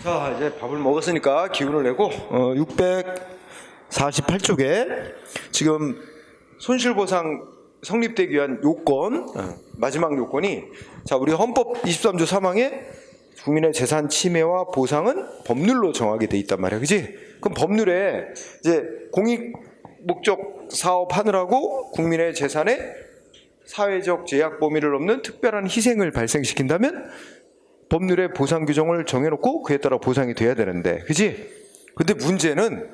자, 이제 밥을 먹었으니까 기운을 내고 648쪽에 지금 손실보상 성립되기 위한 요건, 마지막 요건이, 자, 우리 헌법 23조 3항에 국민의 재산 침해와 보상은 법률로 정하게 돼 있단 말이야, 그지? 그럼 법률에 이제 공익 목적 사업 하느라고 국민의 재산에 사회적 제약 범위를 넘는 특별한 희생을 발생시킨다면 법률에 보상 규정을 정해놓고 그에 따라 보상이 돼야 되는데, 그지? 근데 문제는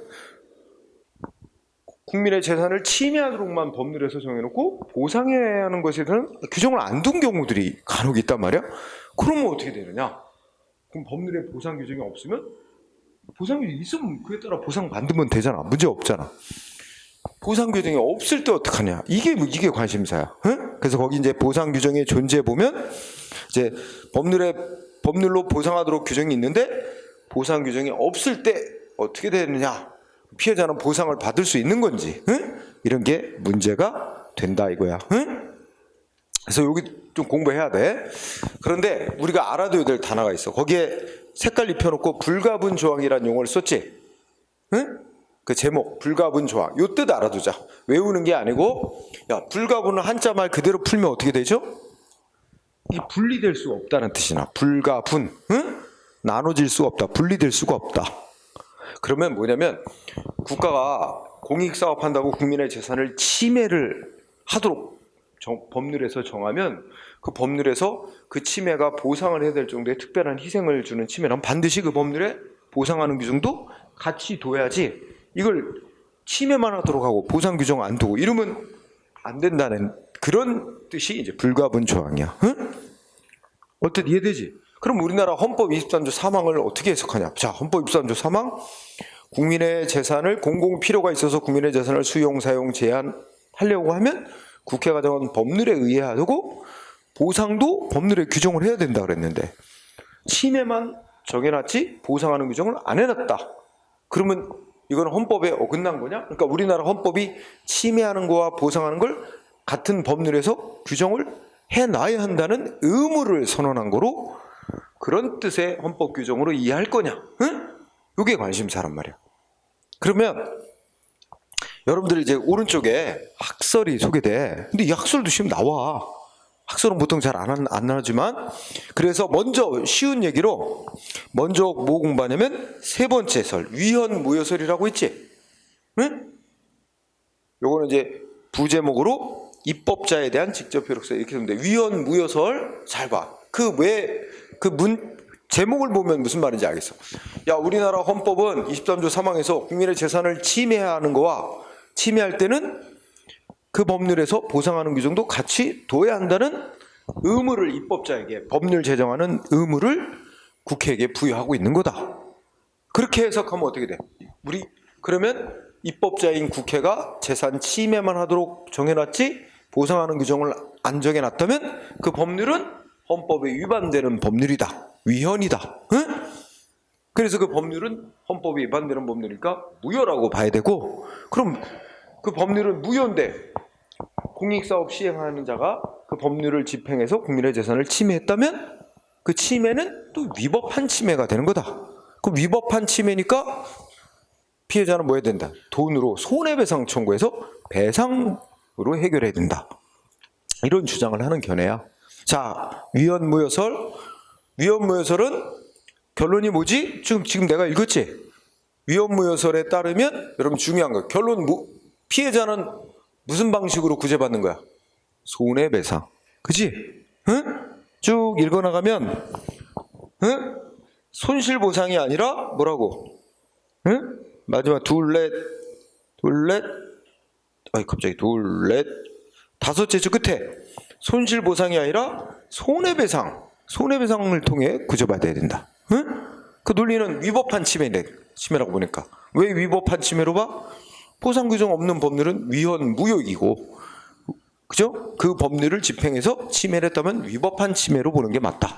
국민의 재산을 침해하도록만 법률에서 정해놓고 보상해야 하는 것에 대한 규정을 안 둔 경우들이 간혹 있단 말이야. 그러면 어떻게 되느냐? 그럼 법률에 보상 규정이 없으면, 보상 규정이 있으면 그에 따라 보상 만들면 되잖아. 문제 없잖아. 보상 규정이 없을 때 어떡하냐? 이게 관심사야. 응? 그래서 거기 이제 보상 규정의 존재 보면 이제 법률로 보상하도록 규정이 있는데 보상 규정이 없을 때 어떻게 되느냐? 피해자는 보상을 받을 수 있는 건지, 응? 이런 게 문제가 된다 이거야. 응? 그래서 여기 좀 공부해야 돼. 그런데 우리가 알아둬야 될 단어가 있어. 거기에 색깔 입혀놓고 불가분 조항이라는 용어를 썼지. 응? 그 제목 불가분 조항, 요 뜻 알아두자. 외우는 게 아니고, 야, 불가분은 한자 말 그대로 풀면 어떻게 되죠? 이 분리될 수 없다는 뜻이나, 불가분, 응? 나눠질 수가 없다, 분리될 수가 없다. 그러면 뭐냐면 국가가 공익사업 한다고 국민의 재산을 침해를 하도록 법률에서 정하면 그 법률에서 그 침해가 보상을 해야 될 정도의 특별한 희생을 주는 침해는 반드시 그 법률에 보상하는 규정도 같이 둬야지, 이걸 침해만 하도록 하고 보상 규정 안 두고 이러면 안 된다는 그런 뜻이 이제 불가분 조항이야. 응? 어떻게 이해되지? 그럼 우리나라 헌법 23조 3항을 어떻게 해석하냐? 자, 헌법 23조 3항, 국민의 재산을 공공 필요가 있어서 국민의 재산을 수용, 사용, 제한하려고 하면 국회가 정한 법률에 의해야 하고 보상도 법률에 규정을 해야 된다 그랬는데 침해만 정해놨지 보상하는 규정을 안 해놨다. 그러면 이건 헌법에 어긋난 거냐? 그러니까 우리나라 헌법이 침해하는 거와 보상하는 걸 같은 법률에서 규정을 해놔야 한다는 의무를 선언한 거로 그런 뜻의 헌법 규정으로 이해할 거냐? 응? 이게 관심사란 말이야. 그러면 여러분들이 이제 오른쪽에 학설이 소개돼. 근데 이 학설도 지금 나와. 학설은 보통 잘 안 나오지만, 그래서 먼저 쉬운 얘기로 먼저 뭐 공부하냐면 세 번째 설, 위헌무효설이라고 있지. 응? 요거는 이제 부제목으로 입법자에 대한 직접 효력서 이렇게 되는데, 위헌무효설 잘 봐. 제목을 보면 무슨 말인지 알겠어. 야, 우리나라 헌법은 23조 3항에서 국민의 재산을 침해하는 거와 침해할 때는 그 법률에서 보상하는 규정도 같이 둬야 한다는 의무를 입법자에게, 법률 제정하는 의무를 국회에게 부여하고 있는 거다. 그렇게 해석하면 어떻게 돼? 그러면 입법자인 국회가 재산 침해만 하도록 정해놨지 보상하는 규정을 안 정해놨다면 그 법률은 헌법에 위반되는 법률이다. 위헌이다. 응? 그래서 그 법률은 헌법에 위반되는 법률이니까 무효라고 봐야 되고, 그럼 그 법률은 무효인데 공익사업 시행하는 자가 그 법률을 집행해서 국민의 재산을 침해했다면 그 침해는 또 위법한 침해가 되는 거다. 그 위법한 침해니까 피해자는 뭐 해야 된다? 돈으로 손해배상 청구해서 배상으로 해결해야 된다. 이런 주장을 하는 견해야. 자, 위헌무효설. 위헌무효설은 결론이 뭐지? 지금 내가 읽었지? 위헌무효설에 따르면 여러분 중요한 거, 결론 피해자는 무슨 방식으로 구제받는 거야? 손해배상. 그지? 응? 쭉 읽어나가면, 응? 손실보상이 아니라 뭐라고? 응? 마지막 다섯째 줄 끝에 손실보상이 아니라 손해배상을 통해 구제받아야 된다. 응? 그 논리는 위법한 침해라고 보니까. 왜 위법한 침해로 봐? 보상 규정 없는 법률은 위헌무효이고, 그죠? 그 법률을 집행해서 침해를 했다면 위법한 침해로 보는 게 맞다.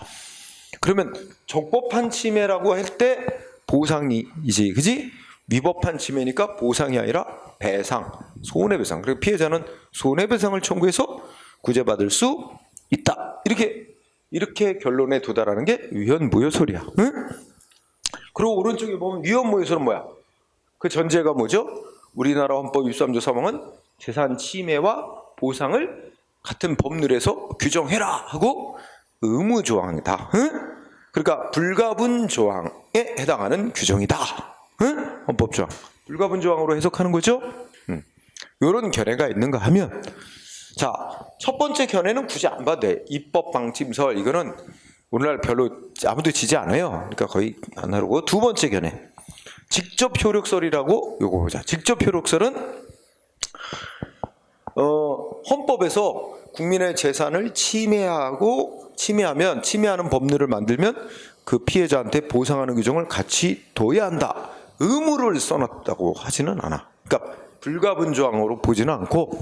그러면 적법한 침해라고 할 때 보상이지, 그지? 위법한 침해니까 보상이 아니라 배상, 손해배상. 그리고 피해자는 손해배상을 청구해서 구제받을 수 있다. 이렇게 결론에 도달하는 게 위헌무효설이야. 응? 그리고 오른쪽에 보면 위헌모의소는 뭐야? 그 전제가 뭐죠? 우리나라 헌법 23조 3항은 재산 침해와 보상을 같은 법률에서 규정해라 하고 의무 조항이다. 응? 그러니까 불가분 조항에 해당하는 규정이다. 응? 헌법 조항. 불가분 조항으로 해석하는 거죠? 이런 견해가 있는가 하면, 자, 첫 번째 견해는 굳이 안 봐도 돼. 입법 방침설, 이거는 오늘날 별로 아무도 지지 않아요. 그러니까 거의 안 하고. 두 번째 견해, 직접 효력설이라고 요거 보자. 직접 효력설은 헌법에서 국민의 재산을 침해하면, 침해하는 법률을 만들면 그 피해자한테 보상하는 규정을 같이 둬야 한다. 의무를 써놨다고 하지는 않아. 그러니까 불가분 조항으로 보지는 않고,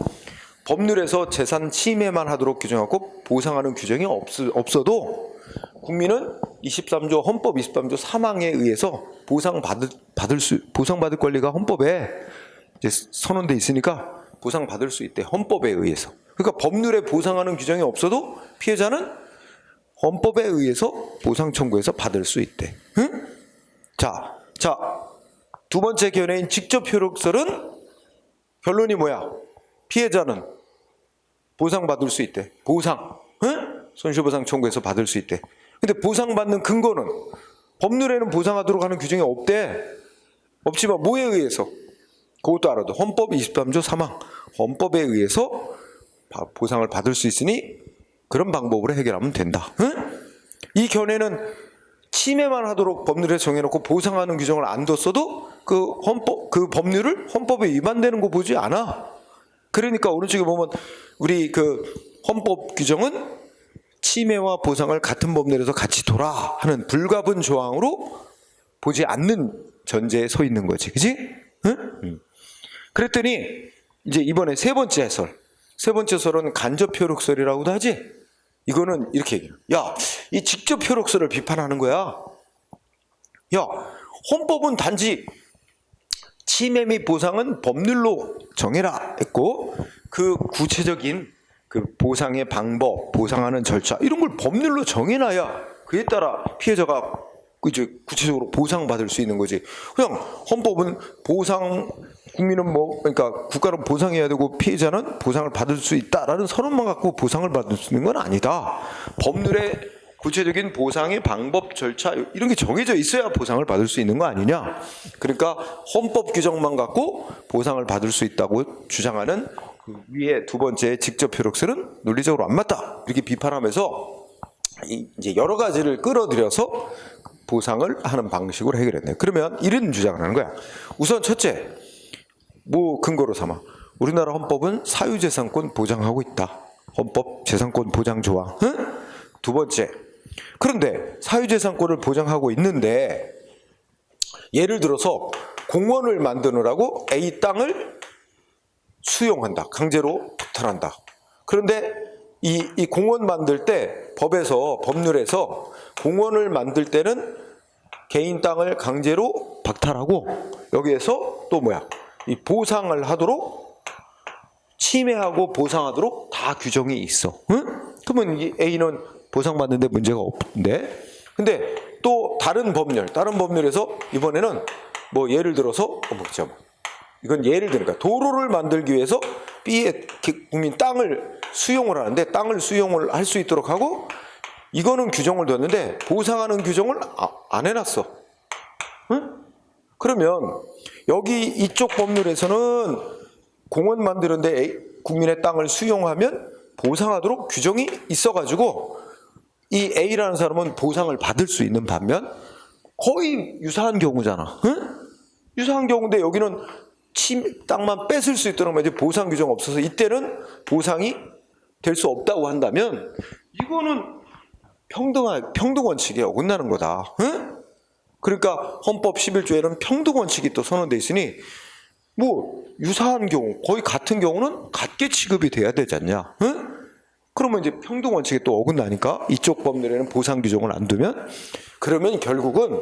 법률에서 재산 침해만 하도록 규정하고 보상하는 규정이 없어도 국민은 23조 헌법 23조 3항에 의해서 보상받을 권리가 헌법에 이제 선언돼 있으니까 보상받을 수 있대. 헌법에 의해서. 그러니까 법률에 보상하는 규정이 없어도 피해자는 헌법에 의해서 보상 청구해서 받을 수 있대. 응? 자, 두 번째 견해인 직접 효력설은 결론이 뭐야? 피해자는 보상받을 수 있대. 보상. 응? 손실보상 청구해서 받을 수 있대. 근데 보상받는 근거는 법률에는 보상하도록 하는 규정이 없대. 없지만 뭐에 의해서? 그것도 알아도 헌법 23조 3항. 헌법에 의해서 보상을 받을 수 있으니 그런 방법으로 해결하면 된다. 응? 이 견해는 침해만 하도록 법률에 정해놓고 보상하는 규정을 안 뒀어도 그 법률을 헌법에 위반되는 거 보지 않아. 그러니까 오른쪽에 보면 우리 그 헌법 규정은 침해와 보상을 같은 법률에서 같이 둬라 하는 불가분 조항으로 보지 않는 전제에 서 있는 거지. 그지? 응? 그랬더니 이제 이번에 세 번째 해설. 세 번째 설은 간접 효력설이라고도 하지. 이거는 이렇게 얘기해. 야, 이 직접 효력설을 비판하는 거야. 야, 헌법은 단지 침해 및 보상은 법률로 정해라 했고, 그 구체적인 그 보상의 방법, 보상하는 절차 이런 걸 법률로 정해놔야 그에 따라 피해자가 이제 구체적으로 보상받을 수 있는 거지. 그냥 헌법은 국민은 그러니까 국가는 보상해야 되고 피해자는 보상을 받을 수 있다라는 선언만 갖고 보상을 받을 수 있는 건 아니다. 법률에 구체적인 보상의 방법, 절차 이런 게 정해져 있어야 보상을 받을 수 있는 거 아니냐. 그러니까 헌법 규정만 갖고 보상을 받을 수 있다고 주장하는 그 위에 두 번째 직접 효력설은 논리적으로 안 맞다. 이렇게 비판하면서 이제 여러 가지를 끌어들여서 보상을 하는 방식으로 해결했네요. 그러면 이런 주장을 하는 거야. 우선 첫째, 뭐 근거로 삼아? 우리나라 헌법은 사유재산권 보장하고 있다. 헌법 재산권 보장 조항. 응? 두 번째, 그런데 사유재산권을 보장하고 있는데 예를 들어서 공원을 만드느라고 A 땅을 수용한다. 강제로 박탈한다. 그런데 이 공원 만들 때 법률에서 공원을 만들 때는 개인 땅을 강제로 박탈하고 여기에서 또 뭐야? 이 보상을 하도록 침해하고 보상하도록 다 규정이 있어. 응? 그러면 이 A는 보상받는데 문제가 없는데, 근데 또 다른 법률에서 이번에는 뭐 예를 들어서 이건 예를 들니까 도로를 만들기 위해서 B의 국민 땅을 수용을 하는데 땅을 수용을 할 수 있도록 하고 이거는 규정을 뒀는데 보상하는 규정을 안 해놨어. 응? 그러면 여기 이쪽 법률에서는 공원 만드는데 국민의 땅을 수용하면 보상하도록 규정이 있어가지고 이 A라는 사람은 보상을 받을 수 있는 반면 거의 유사한 경우잖아. 응? 유사한 경우인데 여기는 땅만 뺏을 수 있도록 말이지 보상 규정 없어서 이때는 보상이 될 수 없다고 한다면 이거는 평등 원칙에 어긋나는 거다. 응? 그러니까 헌법 11조에는 평등 원칙이 또 선언돼 있으니 뭐 유사한 경우 거의 같은 경우는 같게 취급이 돼야 되지 않냐. 응? 그러면 이제 평등 원칙에 또 어긋나니까 이쪽 법률에는 보상 규정을 안 두면 그러면 결국은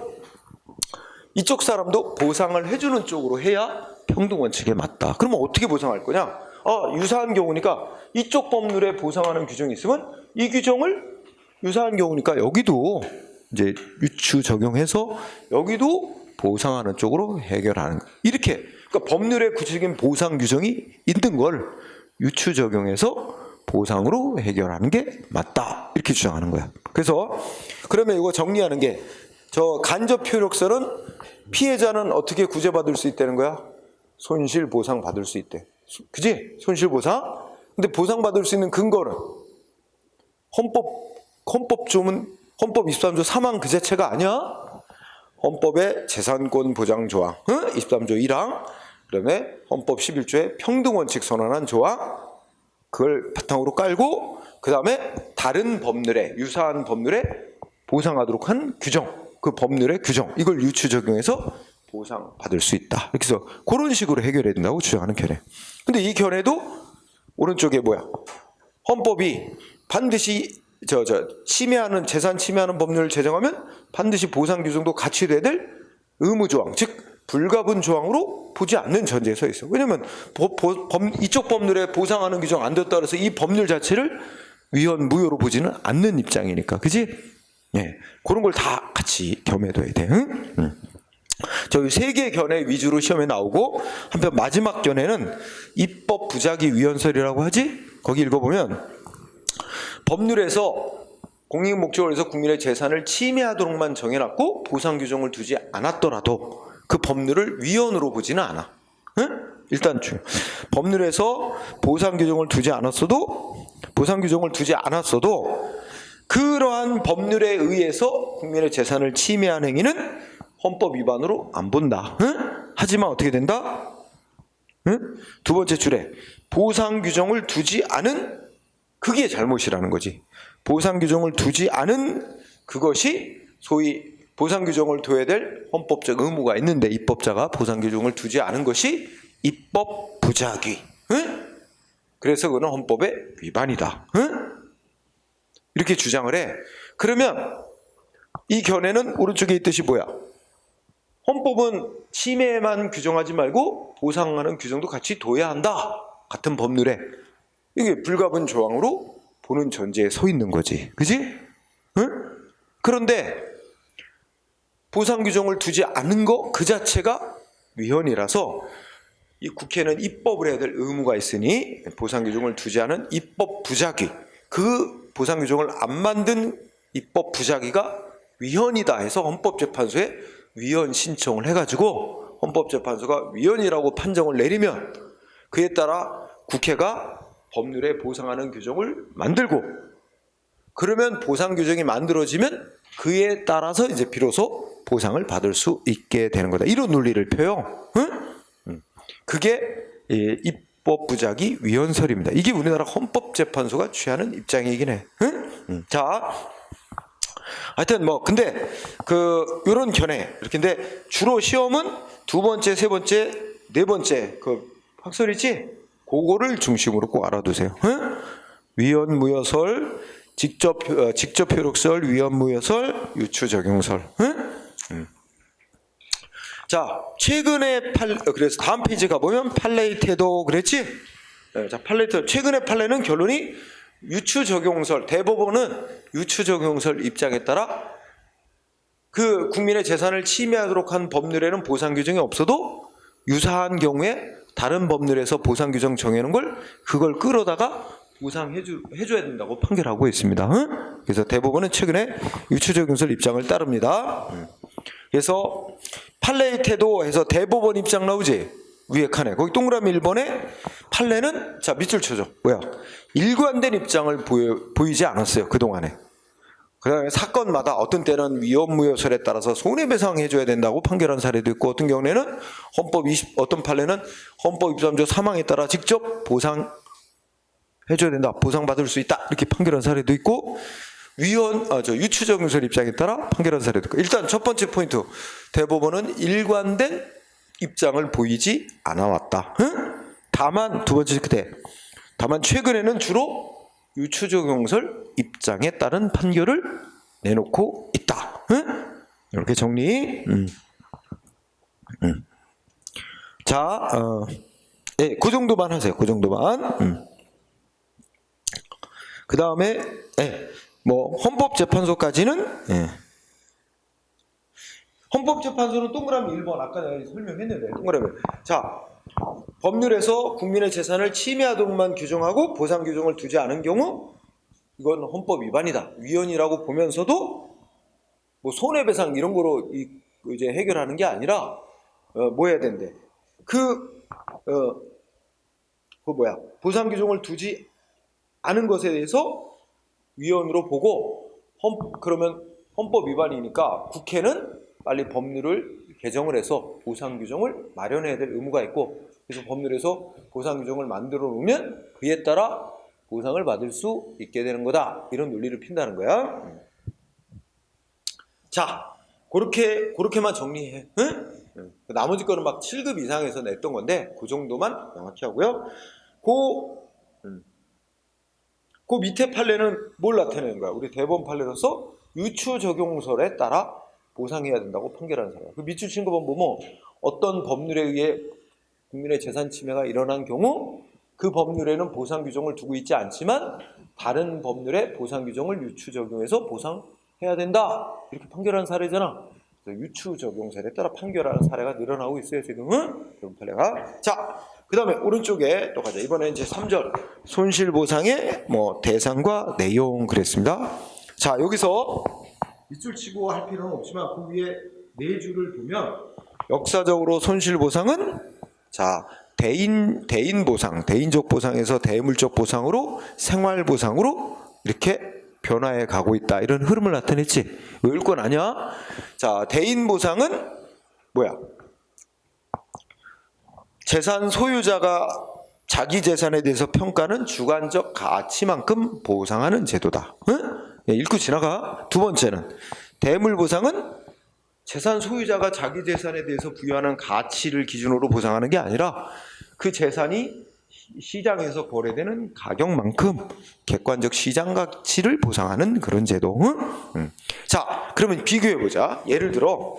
이쪽 사람도 보상을 해주는 쪽으로 해야 평등 원칙에 맞다. 그러면 어떻게 보상할 거냐? 유사한 경우니까 이쪽 법률에 보상하는 규정이 있으면 이 규정을 유사한 경우니까 여기도 이제 유추 적용해서 여기도 보상하는 쪽으로 해결하는 거예요. 이렇게 그러니까 법률에 구체적인 보상 규정이 있는 걸 유추 적용해서 보상으로 해결하는 게 맞다 이렇게 주장하는 거야. 그래서 그러면 이거 정리하는 게 저 간접 효력설은 피해자는 어떻게 구제받을 수 있다는 거야? 손실 보상 받을 수 있대. 그지? 손실 보상. 근데 보상 받을 수 있는 근거는 헌법조문 헌법 23조 3항 그 자체가 아니야? 헌법의 재산권 보장 조항 23조 1항 그다음에 헌법 11조의 평등원칙 선언한 조항 그걸 바탕으로 깔고 그 다음에 다른 법률에 유사한 법률에 보상하도록 한 규정 그 법률의 규정 이걸 유추 적용해서 보상받을 수 있다. 이렇게 해서 그런 식으로 해결해야 된다고 주장하는 견해. 근데 이 견해도 오른쪽에 뭐야? 헌법이 반드시 침해하는 재산 침해하는 법률을 제정하면 반드시 보상 규정도 같이 돼야 될 의무 조항, 즉 불가분 조항으로 보지 않는 전제에 서 있어. 왜냐면 이쪽 법률에 보상하는 규정 안 됐다 그래서 이 법률 자체를 위헌 무효로 보지는 않는 입장이니까, 그지? 예, 그런 걸 다 같이 겸해둬야 돼. 응? 저희 세 개 견해 위주로 시험에 나오고 한편 마지막 견해는 입법 부작위 위헌설이라고 하지? 거기 읽어보면 법률에서 공익 목적을 위해서 국민의 재산을 침해하도록만 정해놨고 보상 규정을 두지 않았더라도 그 법률을 위헌으로 보지는 않아. 응? 일단 법률에서 보상 규정을 두지 않았어도 그러한 법률에 의해서 국민의 재산을 침해한 행위는 헌법 위반으로 안 본다. 응? 하지만 어떻게 된다? 응? 두 번째 줄에 보상 규정을 두지 않은 그게 잘못이라는 거지. 보상 규정을 두지 않은 그것이 소위 보상 규정을 둬야 될 헌법적 의무가 있는데 입법자가 보상 규정을 두지 않은 것이 입법 부작위. 응? 그래서 그는 헌법의 위반이다. 응? 이렇게 주장을 해. 그러면 이 견해는 오른쪽에 있듯이 뭐야? 헌법은 침해만 규정하지 말고 보상하는 규정도 같이 둬야 한다. 같은 법률에. 이게 불가분 조항으로 보는 전제에 서 있는 거지. 그지? 응? 그런데 보상 규정을 두지 않은 거 그 자체가 위헌이라서 이 국회는 입법을 해야 될 의무가 있으니 보상 규정을 두지 않은 입법 부작위 그 보상 규정을 안 만든 입법 부작위가 위헌이다 해서 헌법재판소에 위헌 신청을 해가지고 헌법재판소가 위헌이라고 판정을 내리면 그에 따라 국회가 법률에 보상하는 규정을 만들고 그러면 보상 규정이 만들어지면 그에 따라서 이제 비로소 보상을 받을 수 있게 되는 거다. 이런 논리를 펴요. 응? 그게 입법 부작위 위헌설입니다. 이게 우리나라 헌법재판소가 취하는 입장이긴 해. 응? 자, 하여튼 뭐 근데 요런 견해 이렇게인데 주로 시험은 두 번째, 세 번째, 네 번째 학설 있지? 그거를 중심으로 꼭 알아두세요. 응? 위헌무효설, 직접 효력설, 위헌무효설, 유추적용설. 응? 자, 최근에 그래서 다음 페이지 가보면 판례의 태도 그랬지? 자, 판례 태도. 최근의 판례는 결론이 유추적용설, 대법원은 유추적용설 입장에 따라 그 국민의 재산을 침해하도록 한 법률에는 보상 규정이 없어도 유사한 경우에 다른 법률에서 보상 규정 정해놓은 그걸 끌어다가 보상해줘야 된다고 판결하고 있습니다. 응? 그래서 대법원은 최근에 유추적용설 입장을 따릅니다. 그래서 판례의 태도 해서 대법원 입장 나오지? 위에 칸에 거기 동그라미 1번에 판례는 자 밑줄 쳐줘. 뭐야? 일관된 입장을 보이지 않았어요. 그동안에. 그 다음에 사건마다 어떤 때는 위헌무효설에 따라서 손해배상해줘야 된다고 판결한 사례도 있고 어떤 경우에는 어떤 판례는 헌법 23조 3항에 따라 직접 보상해줘야 된다. 보상받을 수 있다. 이렇게 판결한 사례도 있고 유추적용설 입장에 따라 판결한 사례도 있고 일단 첫 번째 포인트 대법원은 일관된 입장을 보이지 않아왔다. 응? 다만 두 번째 그때 다만 최근에는 주로 유추적용설 입장에 따른 판결을 내놓고 있다. 응? 이렇게 정리. 자, 네, 그 정도만 하세요. 그 정도만. 그 다음에 뭐 헌법재판소까지는 헌법재판소는 동그라미 1번 아까 내가 설명했는데 동그라미. 자, 법률에서 국민의 재산을 침해하도록만 규정하고 보상 규정을 두지 않은 경우 이건 헌법 위반이다. 위헌이라고 보면서도 뭐 손해배상 이런 거로 이제 해결하는 게 아니라 뭐 해야 된대. 보상 규정을 두지 않은 것에 대해서 위헌으로 보고 그러면 헌법 위반이니까 국회는 빨리 법률을 개정을 해서 보상 규정을 마련해야 될 의무가 있고, 그래서 법률에서 보상 규정을 만들어 놓으면 그에 따라 보상을 받을 수 있게 되는 거다. 이런 논리를 핀다는 거야. 자, 그렇게만 정리해. 응? 나머지 거는 막 7급 이상에서 냈던 건데 그 정도만 명확히 하고요. 그 밑에 판례는 뭘 나타내는 거야? 우리 대법원 판례로서 유추 적용설에 따라 보상해야 된다고 판결하는 사람. 그 밑줄 친 거 보면 어떤 법률에 의해 국민의 재산 침해가 일어난 경우 그 법률에는 보상 규정을 두고 있지 않지만 다른 법률에 보상 규정을 유추 적용해서 보상해야 된다. 이렇게 판결하는 사례잖아. 유추 적용설에 따라 판결하는 사례가 늘어나고 있어요, 지금은. 그런 판례가. 자, 그 다음에 오른쪽에 또 가자. 이번에 이제 3절. 손실보상의 대상과 내용 그랬습니다. 자, 여기서 밑줄 치고 할 필요는 없지만 그 위에 네 줄을 보면 역사적으로 손실보상은 자, 대인 보상, 대인적 보상에서 대물적 보상으로 생활보상으로 이렇게 변화해 가고 있다. 이런 흐름을 나타냈지. 외울 건 아니야. 자, 대인 보상은 뭐야? 재산 소유자가 자기 재산에 대해서 평가하는 주관적 가치만큼 보상하는 제도다. 응? 읽고 지나가. 두 번째는 대물 보상은 재산 소유자가 자기 재산에 대해서 부여하는 가치를 기준으로 보상하는 게 아니라 그 재산이 시장에서 거래되는 가격만큼 객관적 시장 가치를 보상하는 그런 제도. 자, 그러면 비교해보자. 예를 들어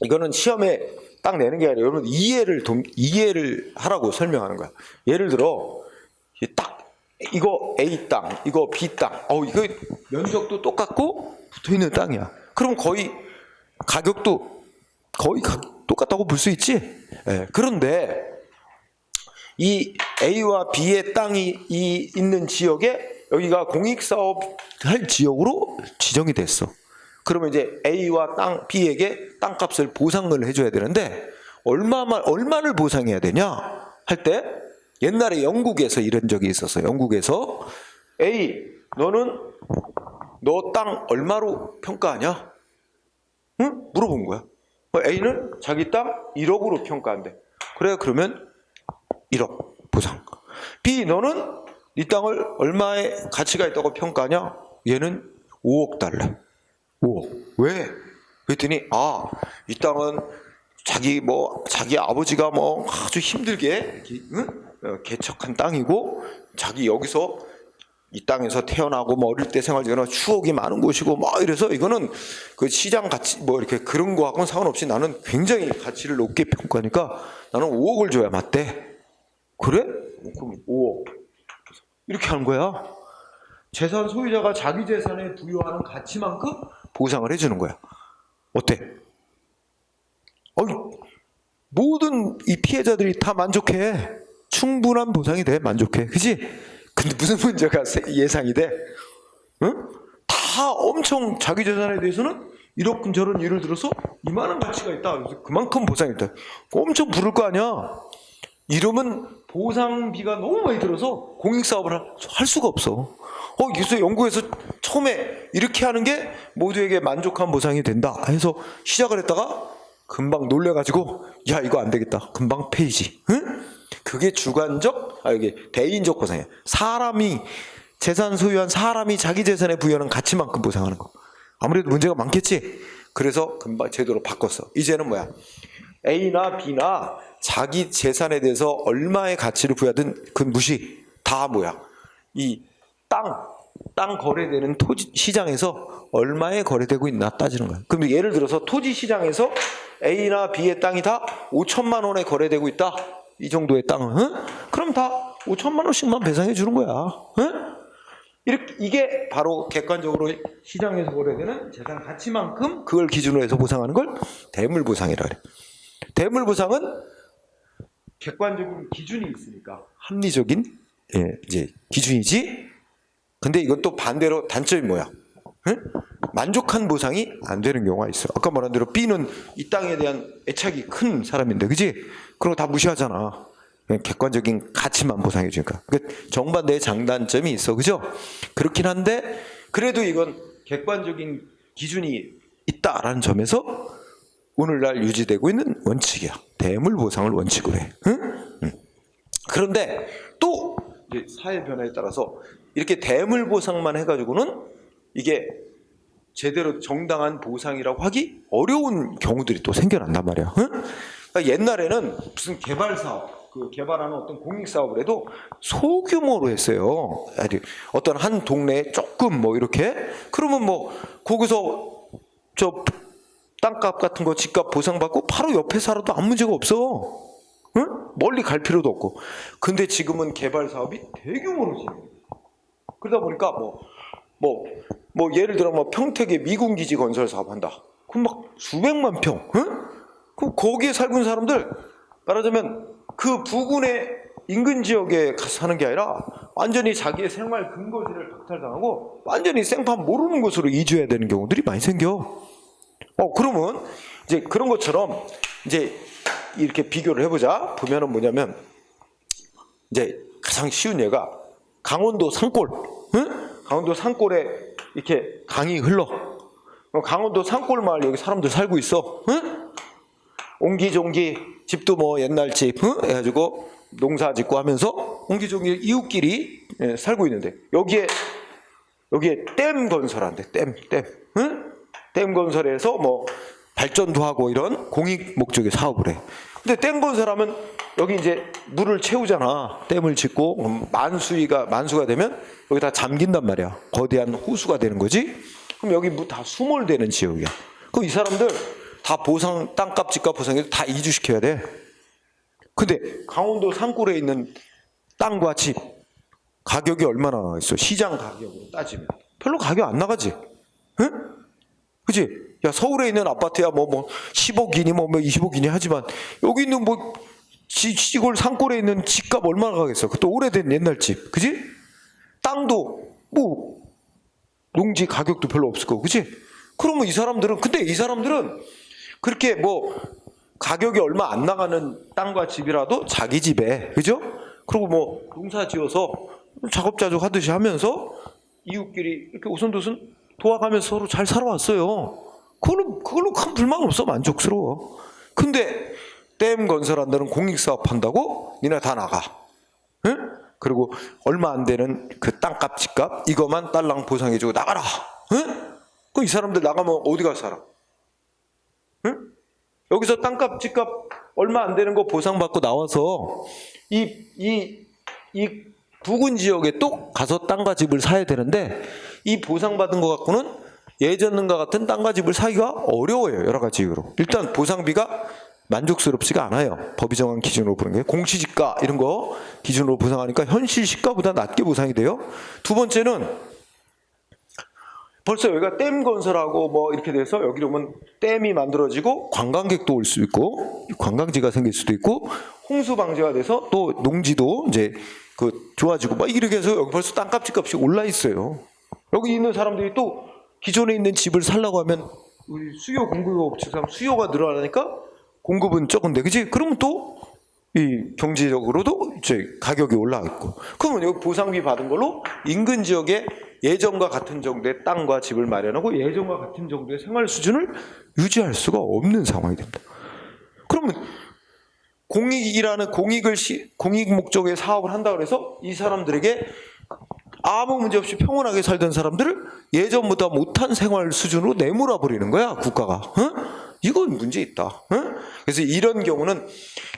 이거는 시험에 딱 내는 게 아니라 여러분 이해를 하라고 설명하는 거야. 예를 들어 딱 이거 A 땅, 이거 B 땅. 이거 면적도 똑같고 붙어있는 땅이야. 그럼 거의 가격도 거의 똑같다고 볼 수 있지. 그런데 이 A와 B의 땅이 있는 지역에 여기가 공익사업 할 지역으로 지정이 됐어. 그러면 이제 A와 B에게 땅값을 보상을 해줘야 되는데 얼마를 보상해야 되냐 할 때 옛날에 영국에서 이런 적이 있었어. 영국에서 A, 너는 너 땅 얼마로 평가하냐? 응? 물어본 거야. A는 자기 땅 1억으로 평가한대. 그래, 그러면 1억 보상. B, 너는 네 땅을 얼마의 가치가 있다고 평가하냐? 얘는 5억 달래. 5억. 왜? 그랬더니 이 땅은 자기 아버지가 아주 힘들게 개척한 땅이고 자기 여기서 이 땅에서 태어나고 어릴 때 생활하거나 추억이 많은 곳이고 이래서 이거는 그 시장 가치 이렇게 그런 거하고는 상관없이 나는 굉장히 가치를 높게 평가하니까 나는 5억을 줘야 맞대. 그래? 그럼 5억. 이렇게 하는 거야. 재산 소유자가 자기 재산에 부여하는 가치만큼 보상을 해주는 거야. 어때? 모든 이 피해자들이 다 만족해. 충분한 보상이 돼. 만족해. 그치? 근데 무슨 문제가 예상이 돼? 응? 다 엄청 자기 재산에 대해서는 이런저런 예를 들어서 이만한 가치가 있다. 그래서 그만큼 보상이 있다. 엄청 부를 거 아니야. 이러면 보상비가 너무 많이 들어서 공익사업을 할 수가 없어. 그래서 연구에서 처음에 이렇게 하는 게 모두에게 만족한 보상이 된다 해서 시작을 했다가 금방 놀래가지고 야, 이거 안 되겠다. 금방 폐지. 응? 그게 주관적, 이게 대인적 보상이야. 사람이 재산 소유한 사람이 자기 재산에 부여하는 가치만큼 보상하는 거. 아무래도 문제가 많겠지. 그래서 금방 제도로 바꿨어. 이제는 뭐야? A나 B나 자기 재산에 대해서 얼마의 가치를 부여하든 그 무시. 다 뭐야? 이 땅 거래되는 토지 시장에서 얼마에 거래되고 있나 따지는 거야. 그럼 예를 들어서 토지 시장에서 A나 B의 땅이 다 5천만 원에 거래되고 있다. 이 정도의 땅은. 그럼 다 5천만 원씩만 배상해 주는 거야. 이게 바로 객관적으로 시장에서 거래되는 재산 가치만큼 그걸 기준으로 해서 보상하는 걸 대물보상이라 그래. 대물보상은 객관적인 기준이 있으니까 합리적인 이제 기준이지. 근데 이건 또 반대로 단점이 뭐야? 응? 만족한 보상이 안 되는 경우가 있어. 아까 말한 대로 B는 이 땅에 대한 애착이 큰 사람인데, 그지? 그런 거 다 무시하잖아. 그냥 객관적인 가치만 보상해 주니까. 정반대의 장단점이 있어, 그죠? 그렇긴 한데 그래도 이건 객관적인 기준이 있다라는 점에서 오늘날 유지되고 있는 원칙이야. 대물보상을 원칙으로 해. 응? 그런데 또 이제 사회 변화에 따라서 이렇게 대물보상만 해가지고는 이게 제대로 정당한 보상이라고 하기 어려운 경우들이 또 생겨난단 말이야. 응? 그러니까 옛날에는 무슨 개발 사업, 그 개발하는 어떤 공익 사업을 해도 소규모로 했어요. 어떤 한 동네에 조금 뭐 이렇게. 그러면 뭐 거기서 저 땅값 같은 거 집값 보상받고 바로 옆에 살아도 아무 문제가 없어. 응? 멀리 갈 필요도 없고. 근데 지금은 개발 사업이 대규모로 진행해. 그러다 보니까 뭐 예를 들어 뭐 평택에 미군 기지 건설 사업 한다. 그럼 막 수백만 평. 응? 그럼 거기에 살고 있는 사람들 말하자면 그 부근의 인근 지역에 가서 사는 게 아니라 완전히 자기의 생활 근거지를 박탈당하고 완전히 생판 모르는 곳으로 이주해야 되는 경우들이 많이 생겨. 그러면 이제 그런 것처럼 이제 이렇게 비교를 해보자. 보면은 뭐냐면 이제 가장 쉬운 예가 강원도 산골. 응? 강원도 산골에 이렇게 강이 흘러. 강원도 산골 마을 여기 사람들 살고 있어. 응? 옹기종기 집도 뭐 옛날 집 해가지고 농사 짓고 하면서 옹기종기 이웃끼리 살고 있는데 여기에 댐 건설한대. 댐. 응? 댐 건설해서 뭐 발전도 하고 이런 공익 목적의 사업을 해. 근데 댐 건설하면 여기 이제 물을 채우잖아. 댐을 짓고 만수가 되면 여기 다 잠긴단 말이야. 거대한 호수가 되는 거지. 그럼 여기 다 수몰되는 지역이야. 그럼 이 사람들 다 보상, 땅값, 집값 보상해서 다 이주시켜야 돼. 근데 강원도 산골에 있는 땅과 집 가격이 얼마나 나가 있어? 시장 가격으로 따지면 별로 가격 안 나가지. 응? 그치? 야, 서울에 있는 아파트야 뭐 10억이니 뭐 20억이니 하지만 여기 있는 뭐 시골 산골에 있는 집값 얼마나 가겠어? 그것도 오래된 옛날 집. 그치? 땅도 뭐 농지 가격도 별로 없을 거고. 그치? 그러면 근데 이 사람들은 그렇게 뭐 가격이 얼마 안 나가는 땅과 집이라도 자기 집에, 그죠? 그리고 뭐 농사 지어서 작업자족 하듯이 하면서 이웃끼리 이렇게 오손도손 도와가면서 서로 잘 살아왔어요. 그걸로 큰 불만 없어. 만족스러워. 근데 댐 건설한다는 공익사업 한다고 니네 다 나가. 응? 그리고 얼마 안 되는 그 땅값 집값 이것만 딸랑 보상해주고 나가라. 응? 그럼 이 사람들 나가면 어디 가서 살아? 응? 여기서 땅값 집값 얼마 안 되는 거 보상받고 나와서 이 부근 지역에 또 가서 땅과 집을 사야 되는데 이 보상받은 거 갖고는 예전과 같은 땅과 집을 사기가 어려워요. 여러 가지 이유로. 일단 보상비가 만족스럽지가 않아요. 법이 정한 기준으로 보는 게. 공시지가 이런 거 기준으로 보상하니까 현실 시가보다 낮게 보상이 돼요. 두 번째는 벌써 여기가 댐 건설하고 뭐 이렇게 돼서 여기로 오면 댐이 만들어지고 관광객도 올 수 있고 관광지가 생길 수도 있고 홍수 방지가 돼서 또 농지도 이제 좋아지고 막 이렇게 해서 여기 벌써 땅값 집값이 올라 있어요. 여기 있는 사람들이 또 기존에 있는 집을 살려고 하면 우리 수요 공급 업체상 수요가 늘어나니까 공급은 적은데, 그지? 그러면 또 이 경제적으로도 이제 가격이 올라가 있고. 그러면 여기 보상비 받은 걸로 인근 지역에 예전과 같은 정도의 땅과 집을 마련하고 예전과 같은 정도의 생활 수준을 유지할 수가 없는 상황이 됩니다. 그러면 공익 목적의 사업을 한다고 해서 이 사람들에게 아무 문제 없이 평온하게 살던 사람들을 예전보다 못한 생활 수준으로 내몰아 버리는 거야, 국가가. 이건 문제 있다. 그래서 이런 경우는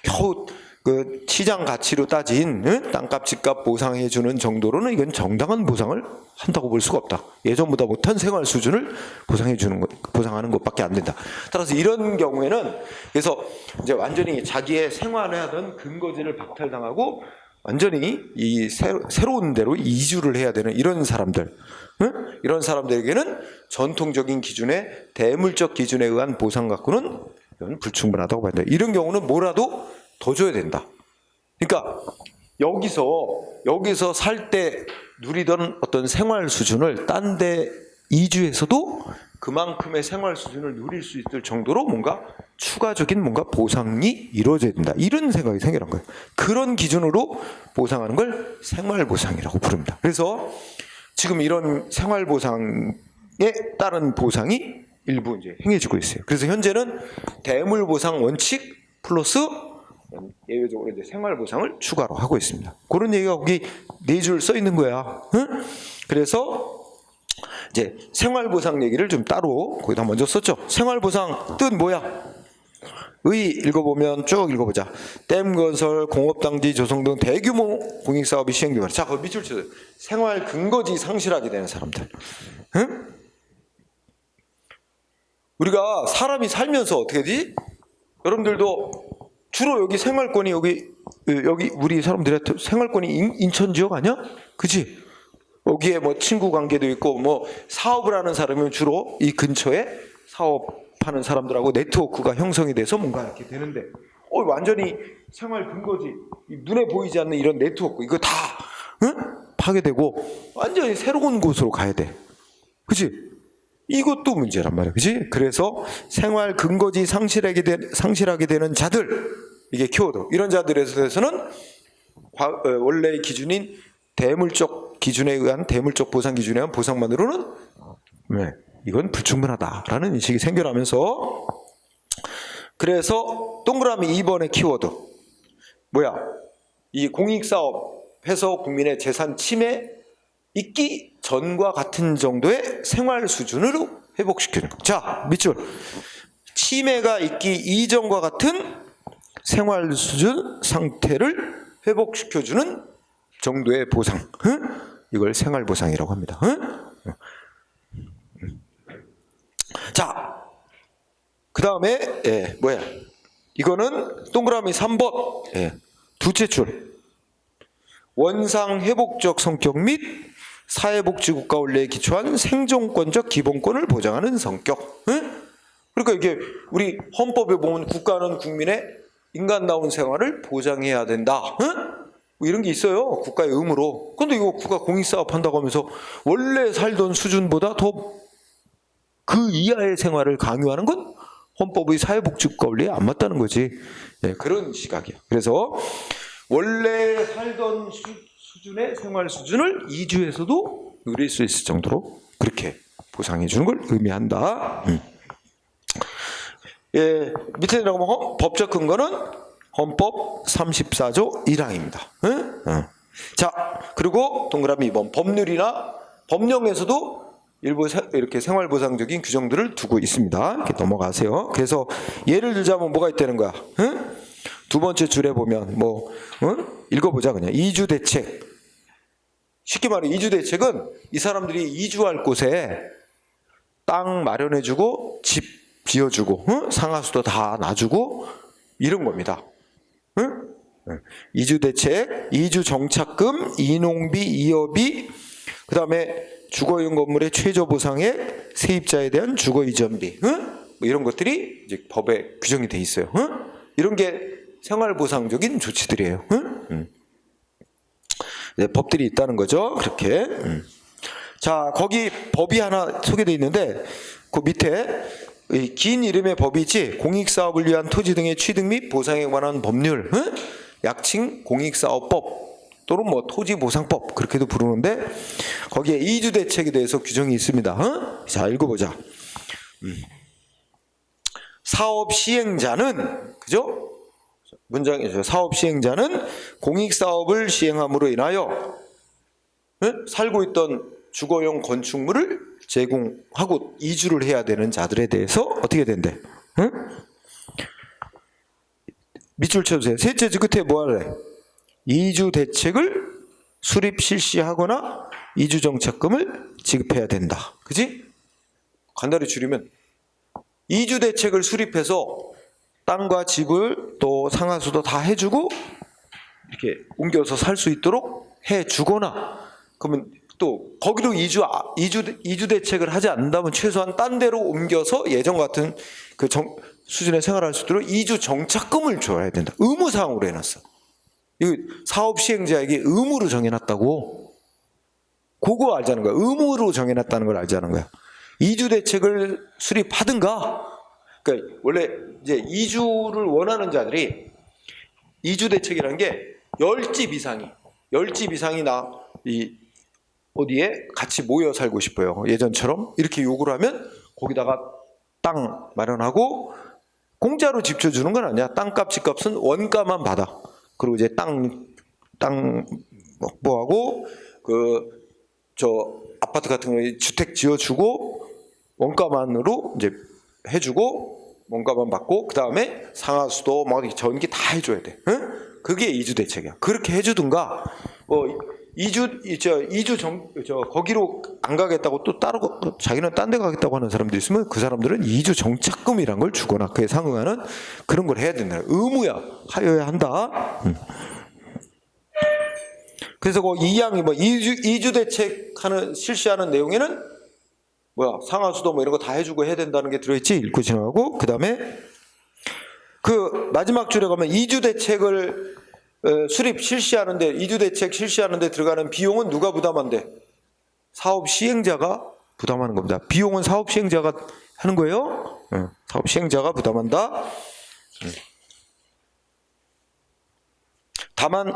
겨우 그 시장 가치로 따진 땅값 집값 보상해 주는 정도로는 이건 정당한 보상을 한다고 볼 수가 없다. 예전보다 못한 생활 수준을 보상하는 것밖에 안 된다. 따라서 이런 경우에는 그래서 이제 완전히 자기의 생활하던 근거지를 박탈당하고 완전히 이 새로운 데로 이주를 해야 되는 이런 사람들, 이런 사람들에게는 전통적인 기준의 대물적 기준에 의한 보상 갖고는 이건 불충분하다고 봐야 된다. 이런 경우는 뭐라도 더 줘야 된다. 그러니까 여기서 살 때 누리던 어떤 생활 수준을 딴 데 이주해서도 그만큼의 생활 수준을 누릴 수 있을 정도로 뭔가 추가적인 뭔가 보상이 이루어져야 된다. 이런 생각이 생겨난 거예요. 그런 기준으로 보상하는 걸 생활보상이라고 부릅니다. 그래서 지금 이런 생활보상에 따른 보상이 일부 이제 행해지고 있어요. 그래서 현재는 대물보상 원칙 플러스 예외적으로 이제 생활보상을 추가로 하고 있습니다. 그런 얘기가 거기 4줄 써 있는 거야. 응? 그래서 이제 생활보상 얘기를 좀 따로 거기다 먼저 썼죠. 생활보상 뜻 뭐야? 읽어보면 쭉 읽어보자. 댐 건설, 공업단지 조성 등 대규모 공익사업이 시행되고, 자, 그 밑줄 쳐서 생활 근거지 상실하게 되는 사람들. 응? 우리가 사람이 살면서 어떻게 되지? 여러분들도 주로 여기 생활권이 여기 우리 사람들의 생활권이 인천 지역 아니야? 그치? 여기에 뭐 친구 관계도 있고 뭐 사업을 하는 사람은 주로 이 근처에 사업하는 사람들하고 네트워크가 형성이 돼서 뭔가 이렇게 되는데 완전히 생활 근거지, 눈에 보이지 않는 이런 네트워크 이거 다 파괴되고 완전히 새로운 곳으로 가야 돼. 그치? 이것도 문제란 말이야. 그치? 그래서 생활 근거지 상실하게 되는 자들, 이게 키워드. 이런 자들에 대해서는 원래의 기준인 대물적 기준에 의한 대물적 보상 기준에 의한 보상만으로는 이건 불충분하다라는 인식이 생겨나면서, 그래서 동그라미 2번의 키워드 뭐야? 이 공익사업에서 국민의 재산 침해 있기 전과 같은 정도의 생활 수준으로 회복시키는 거. 자, 밑줄. 침해가 있기 이전과 같은 생활 수준 상태를 회복시켜주는 정도의 보상. 이걸 생활보상이라고 합니다. 자, 그 다음에 뭐야? 이거는 동그라미 3번 두째 줄. 원상 회복적 성격 및 사회복지국가 원리에 기초한 생존권적 기본권을 보장하는 성격. 그러니까 이게 우리 헌법에 보면 국가는 국민의 인간다운 생활을 보장해야 된다. 뭐 이런 게 있어요. 국가의 의무로. 근데 이거 국가 공익사업 한다고 하면서 원래 살던 수준보다 더 그 이하의 생활을 강요하는 건 헌법의 사회복지국가 원리에 안 맞다는 거지. 그런 시각이야. 그래서 원래 살던 수준의 생활 수준을 이주해서도 누릴 수 있을 정도로 그렇게 보상해 주는 걸 의미한다. 밑에 나가면 법적 근거는 헌법 34조 1항입니다. 자, 그리고 동그라미 2번 법률이나 법령에서도 일부 이렇게 생활보상적인 규정들을 두고 있습니다. 이렇게 넘어가세요. 그래서 예를 들자면 뭐가 있다는 거야? 두 번째 줄에 보면 읽어보자 그냥. 이주 대책. 쉽게 말해 이주 대책은 이 사람들이 이주할 곳에 땅 마련해주고 집 지어주고 상하수도 다 놔주고 이런 겁니다. 이주 대책, 이주 정착금, 이농비, 이업비, 그 다음에 주거용 건물의 최저 보상액, 세입자에 대한 주거 이전비, 뭐 이런 것들이 이제 법에 규정이 돼 있어요. 이런 게 생활보상적인 조치들이에요. 법들이 있다는 거죠. 그렇게. 자, 거기 법이 하나 소개되어 있는데 그 밑에 긴 이름의 법이 있지. 공익사업을 위한 토지 등의 취득 및 보상에 관한 법률, 약칭 공익사업법 또는 토지보상법 그렇게도 부르는데 거기에 이주대책에 대해서 규정이 있습니다. 자, 읽어보자. 사업 시행자는, 그죠? 문장이죠. 사업 시행자는 공익사업을 시행함으로 인하여 살고 있던 주거용 건축물을 제공하고 이주를 해야 되는 자들에 대해서 어떻게 된대? 밑줄 쳐주세요. 셋째 줄 끝에 뭐 할래? 이주 대책을 수립 실시하거나 이주 정착금을 지급해야 된다. 그지? 간단히 줄이면 이주 대책을 수립해서 땅과 집을 또 상하수도 다 해주고 이렇게 옮겨서 살 수 있도록 해 주거나, 그러면 또 거기로 이주 대책을 하지 않는다면 최소한 딴 데로 옮겨서 예전 같은 그 수준의 생활을 할 수 있도록 이주 정착금을 줘야 된다. 의무사항으로 해놨어. 이거 사업 시행자에게 의무로 정해놨다고. 그거 알자는 거야. 의무로 정해놨다는 걸 알자는 거야. 이주 대책을 수립하든가. 그러니까 원래 이제 이주를 원하는 자들이 이주 대책이라는 게 10집 이상이 어디에 같이 모여 살고 싶어요. 예전처럼 이렇게 요구를 하면 거기다가 땅 마련하고, 공짜로 집 줘주는 건 아니야. 땅값, 집값은 원가만 받아. 그리고 이제 땅 확보하고 아파트 같은 거에 주택 지어주고 원가만으로 이제 해주고 원가만 받고, 그 다음에 상하수도 막 전기 다 해줘야 돼. 응? 그게 이주 대책이야. 그렇게 해주든가, 거기로 안 가겠다고 또 따로 자기는 딴 데 가겠다고 하는 사람들이 있으면 그 사람들은 이주 정착금이란 걸 주거나 그에 상응하는 그런 걸 해야 된다. 의무야. 하여야 한다. 그래서 그 2항이 이주 대책 실시하는 내용에는 상하수도 이런 거 다 해주고 해야 된다는 게 들어있지. 읽고 지나가고, 그 다음에 그 마지막 줄에 가면 이주 대책을 실시하는데, 이주 대책 실시하는데 들어가는 비용은 누가 부담한대? 사업 시행자가 부담하는 겁니다. 비용은 사업 시행자가 하는 거예요. 사업 시행자가 부담한다. 다만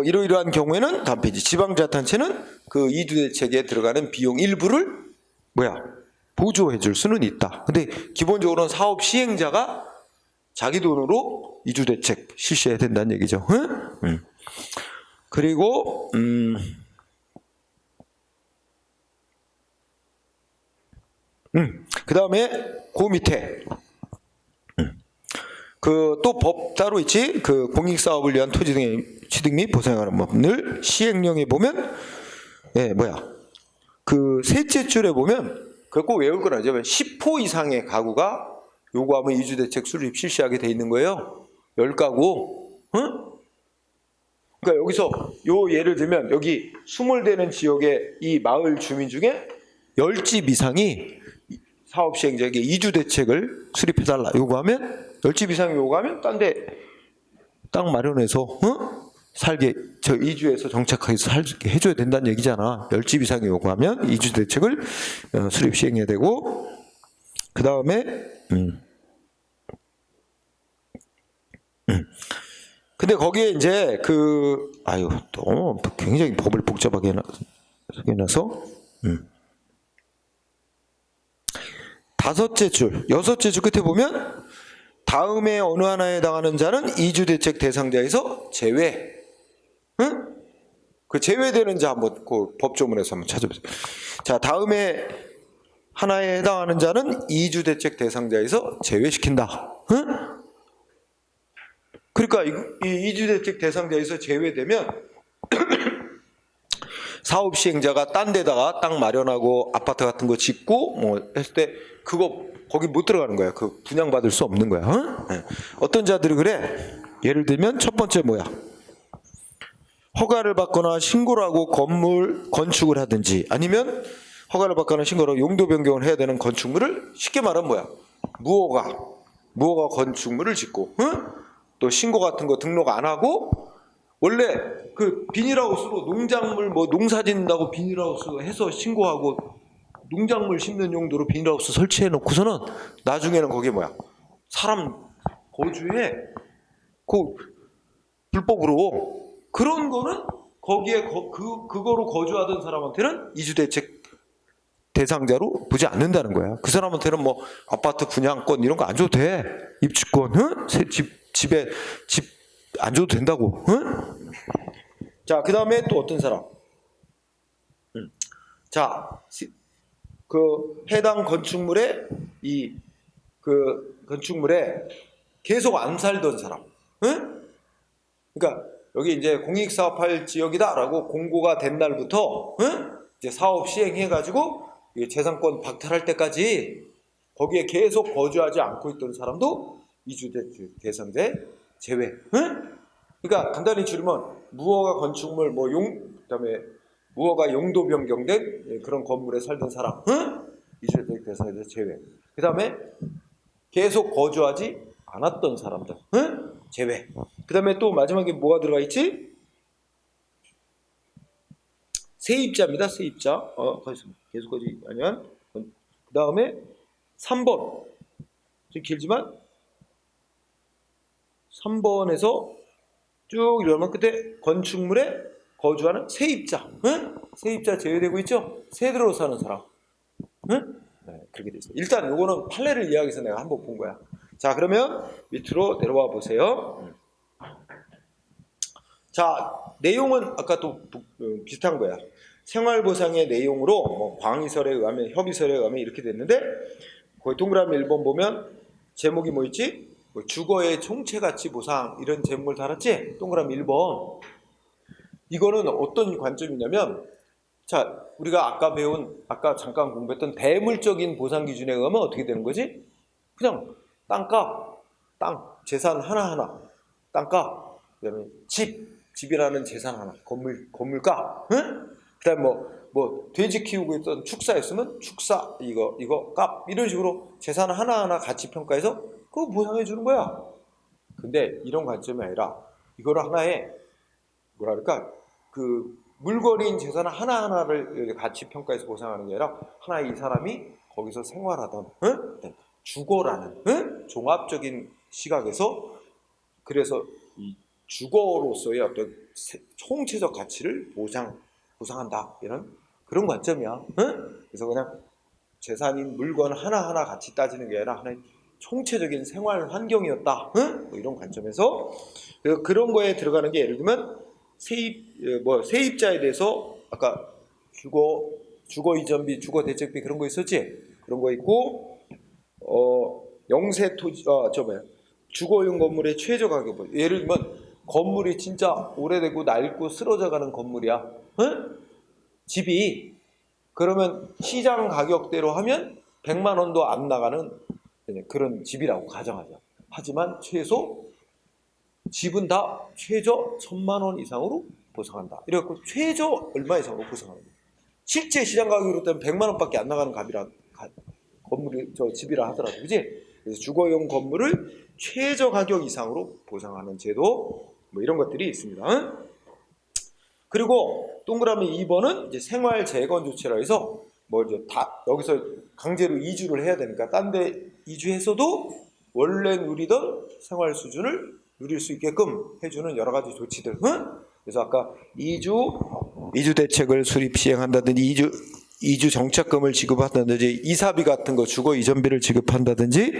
이러이러한 경우에는 다음 페이지, 지방자치단체는 그 이주 대책에 들어가는 비용 일부를 보조해 줄 수는 있다. 근데 기본적으로는 사업 시행자가 자기 돈으로 이주 대책 실시해야 된다는 얘기죠. 그리고 그 다음에 그 밑에 그 또 법 따로 있지. 그 공익사업을 위한 토지 등의 취득 및 보상하는 법률 시행령에 보면 그 셋째 줄에 보면 그거 꼭 외울 거라죠. 10호 이상의 가구가 요구하면 이주대책 수립 실시하게 돼 있는 거예요. 10가구. 응? 그러니까 여기서 예를 들면 여기 수몰되는 지역의 이 마을 주민 중에 10집 이상이 사업 시행자에게 이주대책을 수립해달라 요구하면, 10집 이상이 요구하면 딴 데 땅 마련해서 살게, 이주해서 정착해서 살게 해줘야 된다는 얘기잖아. 10집 이상이 요구하면 이주대책을 수립 시행해야 되고, 그 다음에 근데 거기에 이제 너무 굉장히 법을 복잡하게 해놔서 다섯째 줄, 여섯째 줄 끝에 보면 다음에 어느 하나에 해당하는 자는 이주대책 대상자에서 제외. 응? 그 제외되는 자 한번 그 법조문에서 한번 찾아보세요. 자, 다음에 하나에 해당하는 자는 이주대책 대상자에서 제외시킨다. 응? 그러니까 이 이주대책 대상자에서 제외되면 사업 시행자가 딴 데다가 땅 마련하고 아파트 같은 거 짓고 했을 때 거기 못 들어가는 거야. 그 분양받을 수 없는 거야. 응? 어떤 자들이 그래? 예를 들면 첫 번째 허가를 받거나 신고를 하고 건물 건축을 하든지, 아니면 허가를 받거나 신고를 하고 용도 변경을 해야 되는 건축물을 쉽게 말하면 무허가 건축물을 짓고, 또 신고 같은 거 등록 안 하고 원래 그 비닐하우스로 농작물 농사 짓는다고 비닐하우스 해서 신고하고 농작물 심는 용도로 비닐하우스 설치해 놓고서는 나중에는 거기에 사람 거주해. 불법으로. 그런 거는 거기에 그거로 거주하던 사람한테는 이주대책 대상자로 보지 않는다는 거야. 그 사람한테는 아파트 분양권 이런 거 안 줘도 돼. 입주권, 집에 집 안 줘도 된다고. 자, 그 다음에 또 어떤 사람? 자, 그 해당 건축물에 건축물에 계속 안 살던 사람. 그러니까 여기 이제 공익사업할 지역이다라고 공고가 된 날부터 이제 사업 시행해가지고 재산권 박탈할 때까지 거기에 계속 거주하지 않고 있던 사람도 이주대책 대상자의 제외. 그러니까 간단히 줄이면 무허가 건축물 그다음에 무허가 용도 변경된 그런 건물에 살던 사람, 이주택 대상에서 제외. 그다음에 계속 거주하지 않았던 사람들, 제외. 그다음에 또 마지막에 뭐가 들어가 있지? 세입자입니다. 세입자. 계속 거지 아니면 그다음에 3번. 좀 길지만 3번에서 쭉 이러면 그때 건축물에 거주하는 세입자, 세입자 제외되고 있죠? 세 들어 사는 사람, 네, 그렇게 돼 있어요. 일단 요거는 판례를 이야기해서 내가 한번 본 거야. 자, 그러면 밑으로 내려와 보세요. 자, 내용은 아까 또 비슷한 거야. 생활보상의 내용으로 광의설에 의하면, 협의설에 의하면 이렇게 됐는데, 거기 동그라미 1번 보면 제목이 뭐 있지? 주거의 총체가치 보상, 이런 제목을 달았지? 동그라미 1번. 이거는 어떤 관점이냐면, 자, 우리가 아까 잠깐 공부했던 대물적인 보상 기준에 의하면 어떻게 되는 거지? 그냥 땅값, 재산 하나하나, 땅값, 그다음에 집이라는 재산 하나, 건물값, 그다음에 돼지 키우고 있던 축사였으면 축사, 이거 값, 이런 식으로 재산 하나하나 가치 평가해서 그거 보상해 주는 거야. 근데 이런 관점이 아니라 이거를 하나의 그 물건인 재산 하나하나를 가치 평가해서 보상하는 게 아니라 하나의 이 사람이 거기서 생활하던 주거라는 종합적인 시각에서 그래서 이 주거로서의 어떤 총체적 가치를 보상한다, 이런 그런 관점이야. 그래서 그냥 재산인 물건 하나하나 같이 따지는 게 아니라 하나의 총체적인 생활 환경이었다, 이런 관점에서 그런 거에 들어가는 게, 예를 들면 세입자에 대해서 아까 주거 이전비, 주거 대책비 그런 거 있었지? 그런 거 있고, 영세 토지, 주거용 건물의 최저 가격. 예를 들면 건물이 진짜 오래되고 낡고 쓰러져가는 건물이야. 집이. 그러면 시장 가격대로 하면 100만 원도 안 나가는 그런 집이라고 가정하자. 하지만 집은 다 최저 1,000만 원 이상으로 보상한다. 이래갖고 최저 얼마 이상으로 보상하는 거야. 실제 시장 가격으로 때문에 100만 원밖에 안 나가는 집이라 하더라도, 그지? 그래서 주거용 건물을 최저 가격 이상으로 보상하는 제도, 이런 것들이 있습니다. 그리고 동그라미 2번은 이제 생활 재건 조치라 해서 여기서 강제로 이주를 해야 되니까 딴 데 이주해서도 원래 누리던 생활 수준을 누릴 수 있게끔 해주는 여러 가지 조치들. 그래서 아까 이주 대책을 수립 시행한다든지 이주 정착금을 지급한다든지 이사비 같은 거 주거 이전비를 지급한다든지,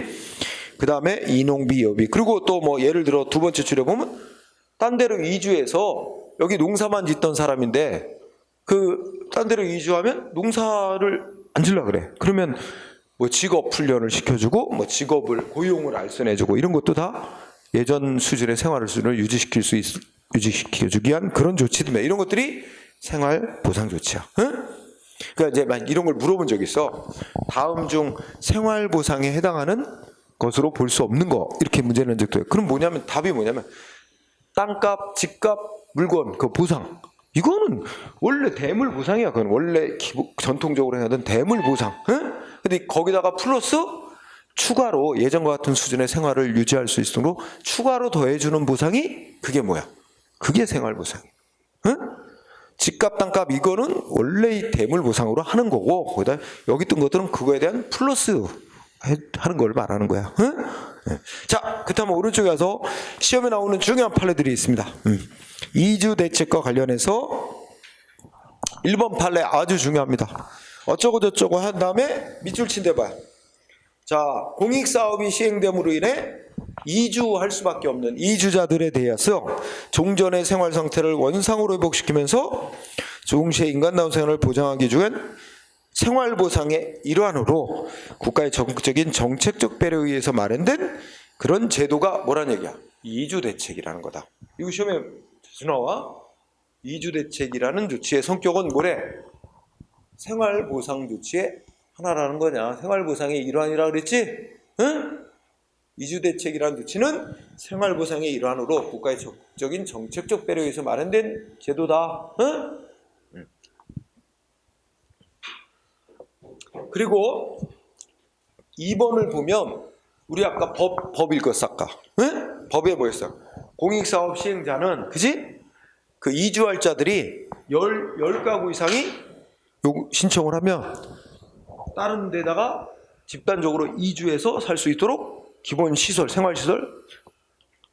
그 다음에 인용비, 여비. 그리고 또 예를 들어 두 번째 줄에 보면 딴 데로 이주해서 여기 농사만 짓던 사람인데 딴 데로 이주하면 농사를 안 질라 그래. 그러면 직업 훈련을 시켜주고 고용을 알선해주고, 이런 것도 다 예전 수준의 생활 수준을 유지시켜주기 위한 그런 조치들, 이런 것들이 생활 보상 조치야. 그러니까 이제 이런 걸 물어본 적이 있어. 다음 중 생활 보상에 해당하는 것으로 볼 수 없는 거, 이렇게 문제 낸 적도 해요. 그럼 답이 뭐냐면 땅값, 집값, 물건 그 보상, 이거는 원래 대물 보상이야. 그건 원래 전통적으로 해야하던 대물 보상. 근데 거기다가 플러스 추가로 예전과 같은 수준의 생활을 유지할 수 있도록 추가로 더해주는 보상이 그게 뭐야? 그게 생활 보상이야. 집값, 땅값 이거는 원래 대물 보상으로 하는 거고, 거기다 여기 있던 것들은 그거에 대한 플러스 하는 걸 말하는 거야. 자, 그렇다면 오른쪽에 가서 시험에 나오는 중요한 판례들이 있습니다. 이주 대책과 관련해서 1번 판례 아주 중요합니다. 어쩌고 저쩌고 한 다음에 밑줄 친 데 봐요. 자, 공익사업이 시행됨으로 인해 이주할 수밖에 없는 이주자들에 대해서 종전의 생활 상태를 원상으로 회복시키면서 동시에 인간다운 생활을 보장하기 위한 생활보상의 일환으로 국가의 적극적인 정책적 배려에 의해서 마련된 그런 제도가 뭐란 얘기야? 이주대책이라는 거다. 이거 시험에 자주 나와. 이주대책이라는 조치의 성격은 뭐래? 생활보상 조치의 하나라는 거냐. 생활보상의 일환이라 그랬지? 응? 이주대책이라는 조치는 생활보상의 일환으로 국가의 적극적인 정책적 배려에 의해서 마련된 제도다. 응? 그리고 2번을 보면 우리 아까 법 읽었어 아까. 응? 법에 뭐였어? 공익사업 시행자는 그지? 그 이주할 자들이 10가구 이상이 신청을 하면 다른 데다가 집단적으로 이주해서 살 수 있도록 기본 시설, 생활시설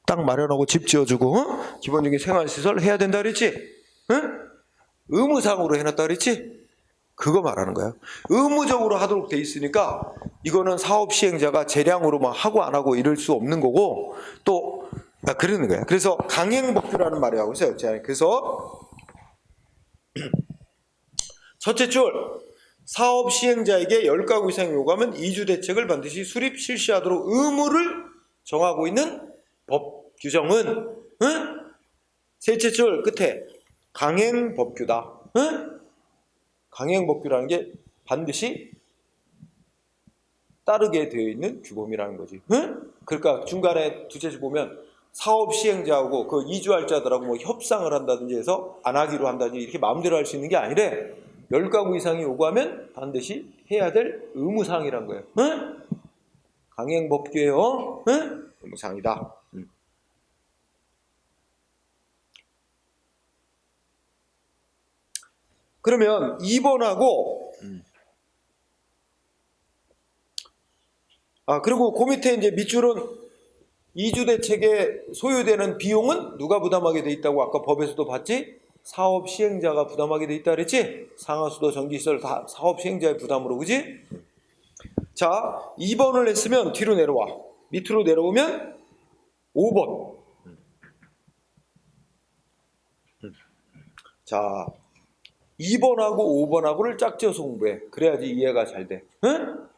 땅 마련하고 집 지어주고 어? 기본적인 생활시설 해야 된다 그랬지? 응? 의무상으로 해놨다 그랬지? 그거 말하는 거야. 의무적으로 하도록 돼 있으니까 이거는 사업 시행자가 재량으로 막 하고 안 하고 이럴 수 없는 거고 또 그러는 거야. 그래서 강행법규라는 말을 하고 있어요. 그래서 첫째 줄 사업 시행자에게 10가구 이상 요구하면 이주대책을 반드시 수립 실시하도록 의무를 정하고 있는 법 규정은 응? 셋째 줄 끝에 강행법규다. 응? 강행법규라는 게 반드시 따르게 되어 있는 규범이라는 거지. 응? 그러니까 중간에 두째 줄 보면 사업 시행자하고 그 이주할 자들하고 뭐 협상을 한다든지 해서 안 하기로 한다든지 이렇게 마음대로 할 수 있는 게 아니래. 10가구 이상이 요구하면 반드시 해야 될 의무사항이란 거예요. 응? 강행법규예요. 응? 의무사항이다. 그러면 2번하고 그리고 그 밑에 이제 밑줄은 이주대책에 소요되는 비용은 누가 부담하게 돼 있다고 아까 법에서도 봤지? 사업 시행자가 부담하게 돼 있다 그랬지? 상하수도 전기시설 다 사업 시행자의 부담으로 그지? 자 2번을 했으면 뒤로 내려와. 밑으로 내려오면 5번. 자 2번하고 5번하고를 짝지어서 공부해. 그래야지 이해가 잘 돼. 응?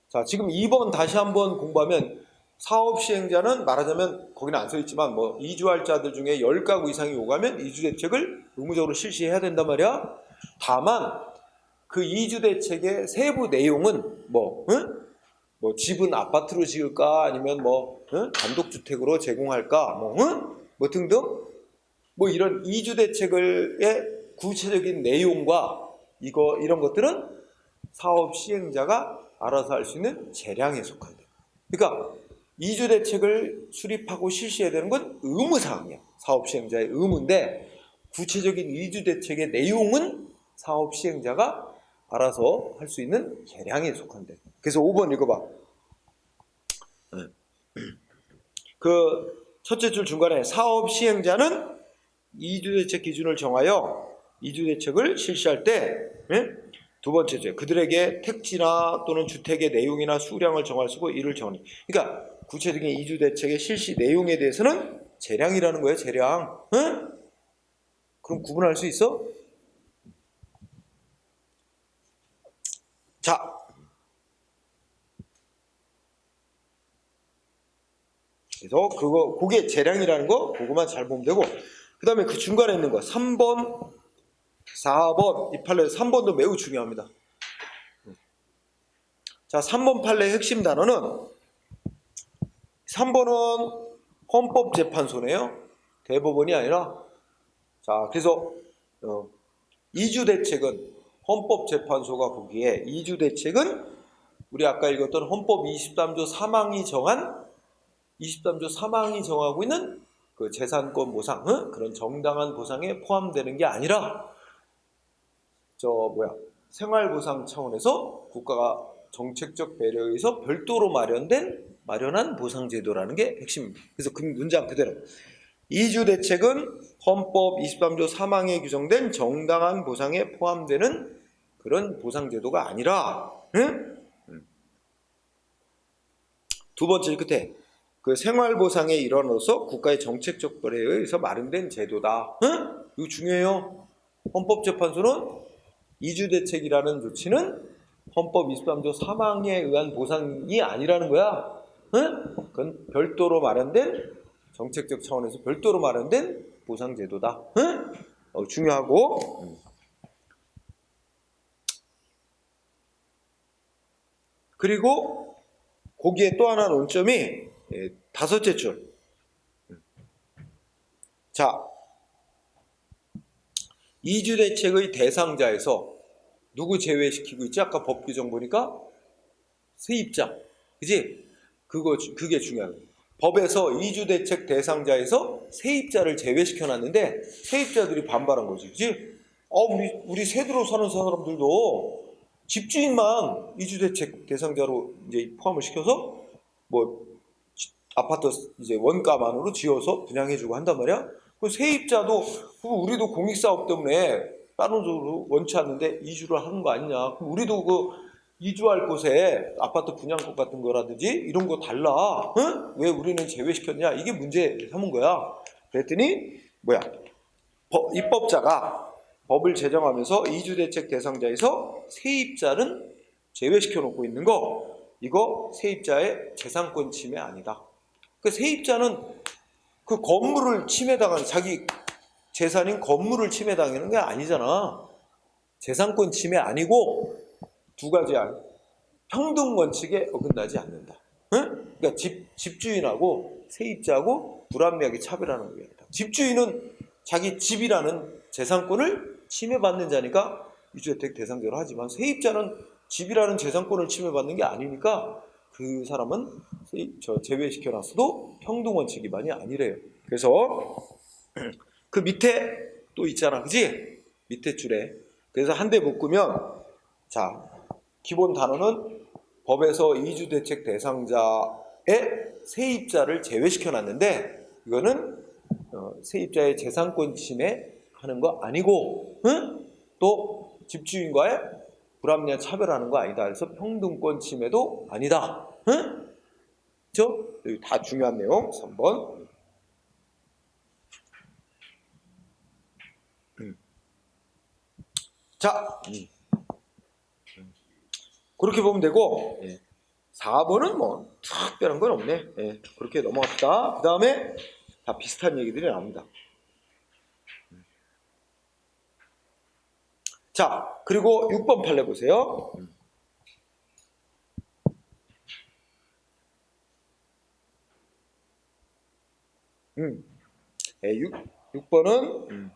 자 지금 2번 다시 한번 공부하면 사업 시행자는 말하자면 거기는 안 써있지만 뭐 이주할 자들 중에 10가구 이상이 요구하면 이주대책을 의무적으로 실시해야 된단 말이야. 다만 그 이주대책의 세부 내용은 뭐 집은 아파트로 지을까 아니면 뭐 단독주택으로 제공할까 뭐 등등 뭐 이런 이주대책의 구체적인 내용과 이런 것들은 사업 시행자가 알아서 할 수 있는 재량에 속한다. 그러니까 이주대책을 수립하고 실시해야 되는 건 의무사항이야. 사업 시행자의 의무인데 구체적인 이주대책의 내용은 사업 시행자가 알아서 할 수 있는 재량에 속한대. 그래서 5번 읽어봐. 그 첫째 줄 중간에 사업 시행자는 이주대책 기준을 정하여 이주대책을 실시할 때 두 번째 줄 그들에게 택지나 또는 주택의 내용이나 수량을 정할 수고 이를 정하니. 그러니까 구체적인 이주대책의 실시 내용에 대해서는 재량이라는 거예요. 재량. 그럼 구분할 수 있어? 자 그래서 그게 재량이라는 거 그거만 잘 보면 되고 그 다음에 그 중간에 있는 거 3번 4번 이 판례 3번도 매우 중요합니다. 자 3번 판례의 핵심 단어는 3번은 헌법재판소네요. 대법원이 아니라 자 그래서 이주대책은 헌법재판소가 보기에 이주대책은 우리 아까 읽었던 헌법 23조 3항이 정하고 있는 그 재산권 보상 그런 정당한 보상에 포함되는 게 아니라 생활보상 차원에서 국가가 정책적 배려에 의해서 별도로 마련한 보상제도라는 게 핵심입니다. 그래서 그 문장 그대로 이주대책은 헌법 23조 3항에 규정된 정당한 보상에 포함되는 그런 보상제도가 아니라 두 번째 끝에 그 생활보상의 일환으로서 국가의 정책적 배려에 의해서 마련된 제도다. 이거 중요해요. 헌법재판소는 이주대책이라는 조치는 헌법 23조 3항에 의한 보상이 아니라는 거야. 그건 별도로 마련된 정책적 차원에서 별도로 마련된 보상제도다. 중요하고 그리고 거기에 또 하나 논점이 다섯째 줄. 자, 이주대책의 대상자에서 누구 제외시키고 있지? 아까 법 규정 보니까 세입자. 그지? 그게 중요한 거예요. 법에서 이주대책 대상자에서 세입자를 제외시켜놨는데 세입자들이 반발한 거지. 그지? 우리 세대로 사는 사람들도 집주인만 이주대책 대상자로 이제 포함을 시켜서 뭐 아파트 이제 원가만으로 지어서 분양해주고 한단 말이야. 그 세입자도 우리도 공익사업 때문에 다른 쪽으로 원치 않는데 이주를 하는 거 아니냐. 그럼 우리도 그 이주할 곳에 아파트 분양권 같은 거라든지 이런 거 달라. 응? 왜 우리는 제외시켰냐? 이게 문제 삼은 거야. 그랬더니 뭐야? 입법자가 법을 제정하면서 이주대책 대상자에서 세입자는 제외시켜 놓고 있는 거, 이거 세입자의 재산권 침해 아니다. 그 세입자는 그 건물을 침해당하는, 자기 재산인 건물을 침해당하는 게 아니잖아. 재산권 침해 아니고 두 가지야. 평등 원칙에 어긋나지 않는다. 응? 그러니까 집주인하고 세입자하고 불합리하게 차별하는 거야. 집주인은 자기 집이라는 재산권을 침해받는 자니까 이주택 대상자로 하지만 세입자는 집이라는 재산권을 침해받는 게 아니니까 그 사람은 제외시켜놨어도 평등 원칙 위반이 아니래요. 그래서 그 밑에 또 있잖아, 그지? 밑에 줄에. 그래서 한 대 묶으면, 자, 기본 단어는 법에서 이주대책 대상자의 세입자를 제외시켜놨는데 이거는 세입자의 재산권 침해하는 거 아니고, 응? 또 집주인과의 불합리한 차별하는 거 아니다. 그래서 평등권 침해도 아니다. 응? 그렇죠? 여기 다 중요한 내용. 3번. 자, 그렇게 보면 되고, 4번은 뭐 특별한 건 없네. 그렇게 넘어갑시다. 그 다음에 다 비슷한 얘기들이 나옵니다. 자, 그리고 6번 판례 보세요. 6번은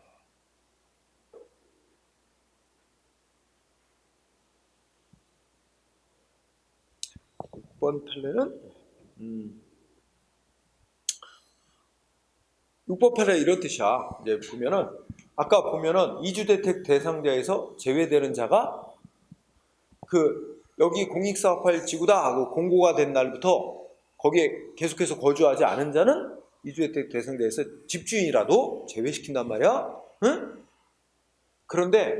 6번 판례는 6번 판례 이런 뜻이야. 이제 보면은 아까 보면은 이주대책 대상자에서 제외되는 자가 그 여기 공익사업할 지구다 하고 공고가 된 날부터 거기에 계속해서 거주하지 않은 자는 이주대책 대상자에서 집주인이라도 제외시킨단 말이야. 응? 그런데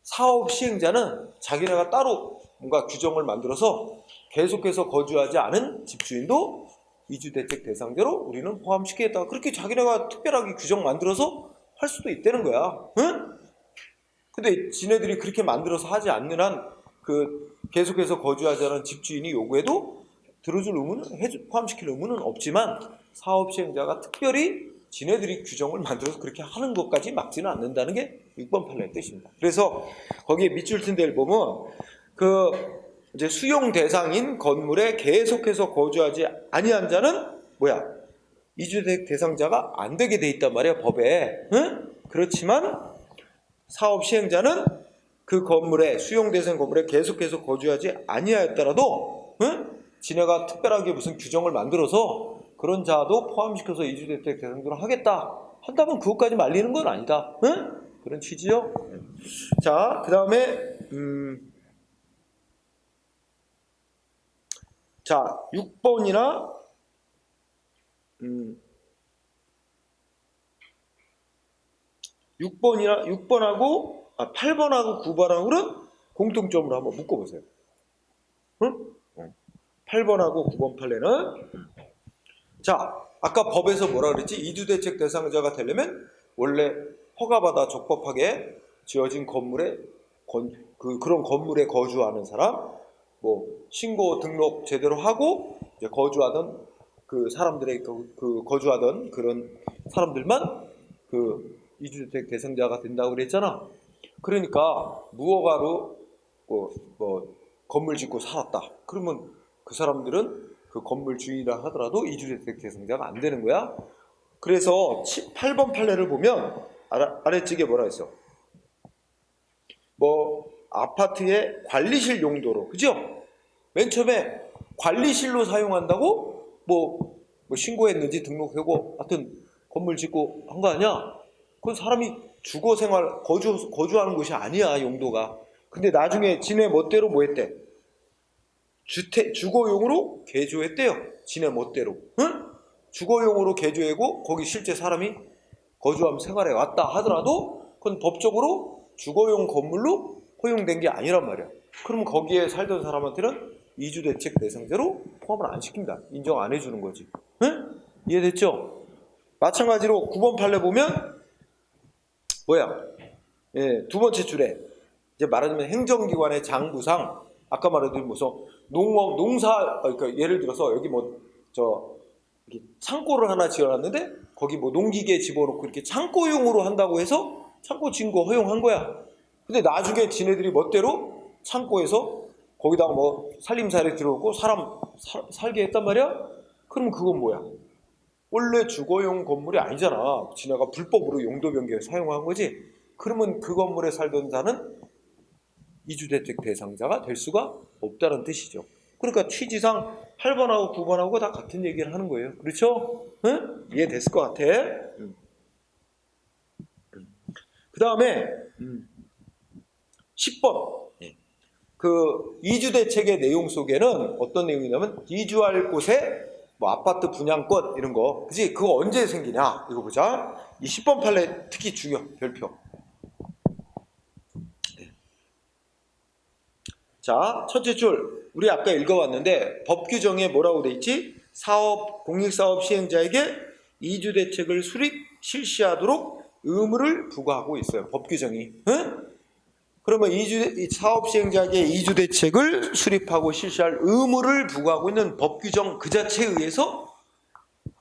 사업 시행자는 자기네가 따로 뭔가 규정을 만들어서 계속해서 거주하지 않은 집주인도 이주대책 대상자로 우리는 포함시키겠다. 그렇게 자기네가 특별하게 규정 만들어서 할 수도 있다는 거야. 응? 근데 지네들이 그렇게 만들어서 하지 않는 한 그 계속해서 거주하지 않은 집주인이 요구해도 들어줄 의무는 포함시킬 의무는 없지만 사업 시행자가 특별히 지네들이 규정을 만들어서 그렇게 하는 것까지 막지는 않는다는 게 6번 판례의 뜻입니다. 그래서 거기에 밑줄 튼 데를 보면 그 이제 수용 대상인 건물에 계속해서 거주하지 아니한 자는 뭐야? 이주택 대상자가 안 되게 돼 있단 말이야, 법에. 응? 그렇지만 사업 시행자는 그 건물에 수용 대상 건물에 계속해서 거주하지 아니하였더라도 응? 지네가 특별하게 무슨 규정을 만들어서 그런 자도 포함시켜서 이주대책 대상자로 하겠다 한다면 그것까지 말리는 건 아니다. 응? 그런 취지요. 자, 그 다음에 자 6번이나 6번하고 8번하고 9번하고는 공통점으로 한번 묶어보세요. 응? 8번하고 9번 판례는 자, 아까 법에서 뭐라 그랬지? 이주대책 대상자가 되려면 원래 허가받아 적법하게 지어진 건물에 그런 건물에 거주하는 사람, 뭐 신고 등록 제대로 하고 이제 거주하던 그 사람들의 그 거주하던 그런 사람들만 그 이주대책 대상자가 된다고 그랬잖아. 그러니까 무허가로 뭐 건물 짓고 살았다. 그러면 그 사람들은 그 건물 주인이라 하더라도 이주대책 대상자가 안 되는 거야. 그래서 8번 판례를 보면 아래쪽에 뭐라 했어? 뭐 아파트의 관리실 용도로, 그죠? 맨 처음에 관리실로 사용한다고 뭐 신고했는지 등록하고 하여튼 건물 짓고 한 거 아니야? 그건 사람이 주거 생활 거주하는 곳이 아니야, 용도가. 근데 나중에 지네 멋대로 뭐 했대? 주거용으로 개조했대요. 지네 멋대로. 응? 주거용으로 개조하고 거기 실제 사람이 거주하면 생활해 왔다 하더라도 그건 법적으로 주거용 건물로 허용된 게 아니란 말이야. 그럼 거기에 살던 사람한테는 이주대책 대상자로 포함을 안 시킵니다. 인정 안 해주는 거지. 응? 이해됐죠? 마찬가지로 9번 판례 보면 뭐야? 예, 두 번째 줄에 이제 말하자면 행정기관의 장부상, 아까 말해드린 무슨 농사, 그러니까 예를 들어서 여기 이렇게 창고를 하나 지어놨는데 거기 뭐 농기계 집어넣고 이렇게 창고용으로 한다고 해서 창고 지은 거 허용한 거야. 근데 나중에 지네들이 멋대로 창고에서 거기다가 뭐 살림살이 들어오고 사람 살게 했단 말이야? 그럼 그건 뭐야? 원래 주거용 건물이 아니잖아. 지네가 불법으로 용도 변경에 사용한 거지. 그러면 그 건물에 살던 자는 이주대책 대상자가 될 수가 없다는 뜻이죠. 그러니까 취지상 8번하고 9번하고 다 같은 얘기를 하는 거예요. 그렇죠? 응? 이해됐을 것 같아. 그 다음에 10번. 그 이주대책의 내용 속에는 어떤 내용이냐면 이주할 곳에 뭐 아파트 분양권 이런 거, 그지? 그거 언제 생기냐? 이거 보자. 이 10번 판례 특히 중요, 별표. 자, 첫째 줄 우리 아까 읽어봤는데 법 규정에 뭐라고 돼 있지? 공익사업 시행자에게 이주대책을 수립 실시하도록 의무를 부과하고 있어요. 법 규정이. 응? 그러면 사업 시행자에게 이주대책을 수립하고 실시할 의무를 부과하고 있는 법 규정 그 자체에 의해서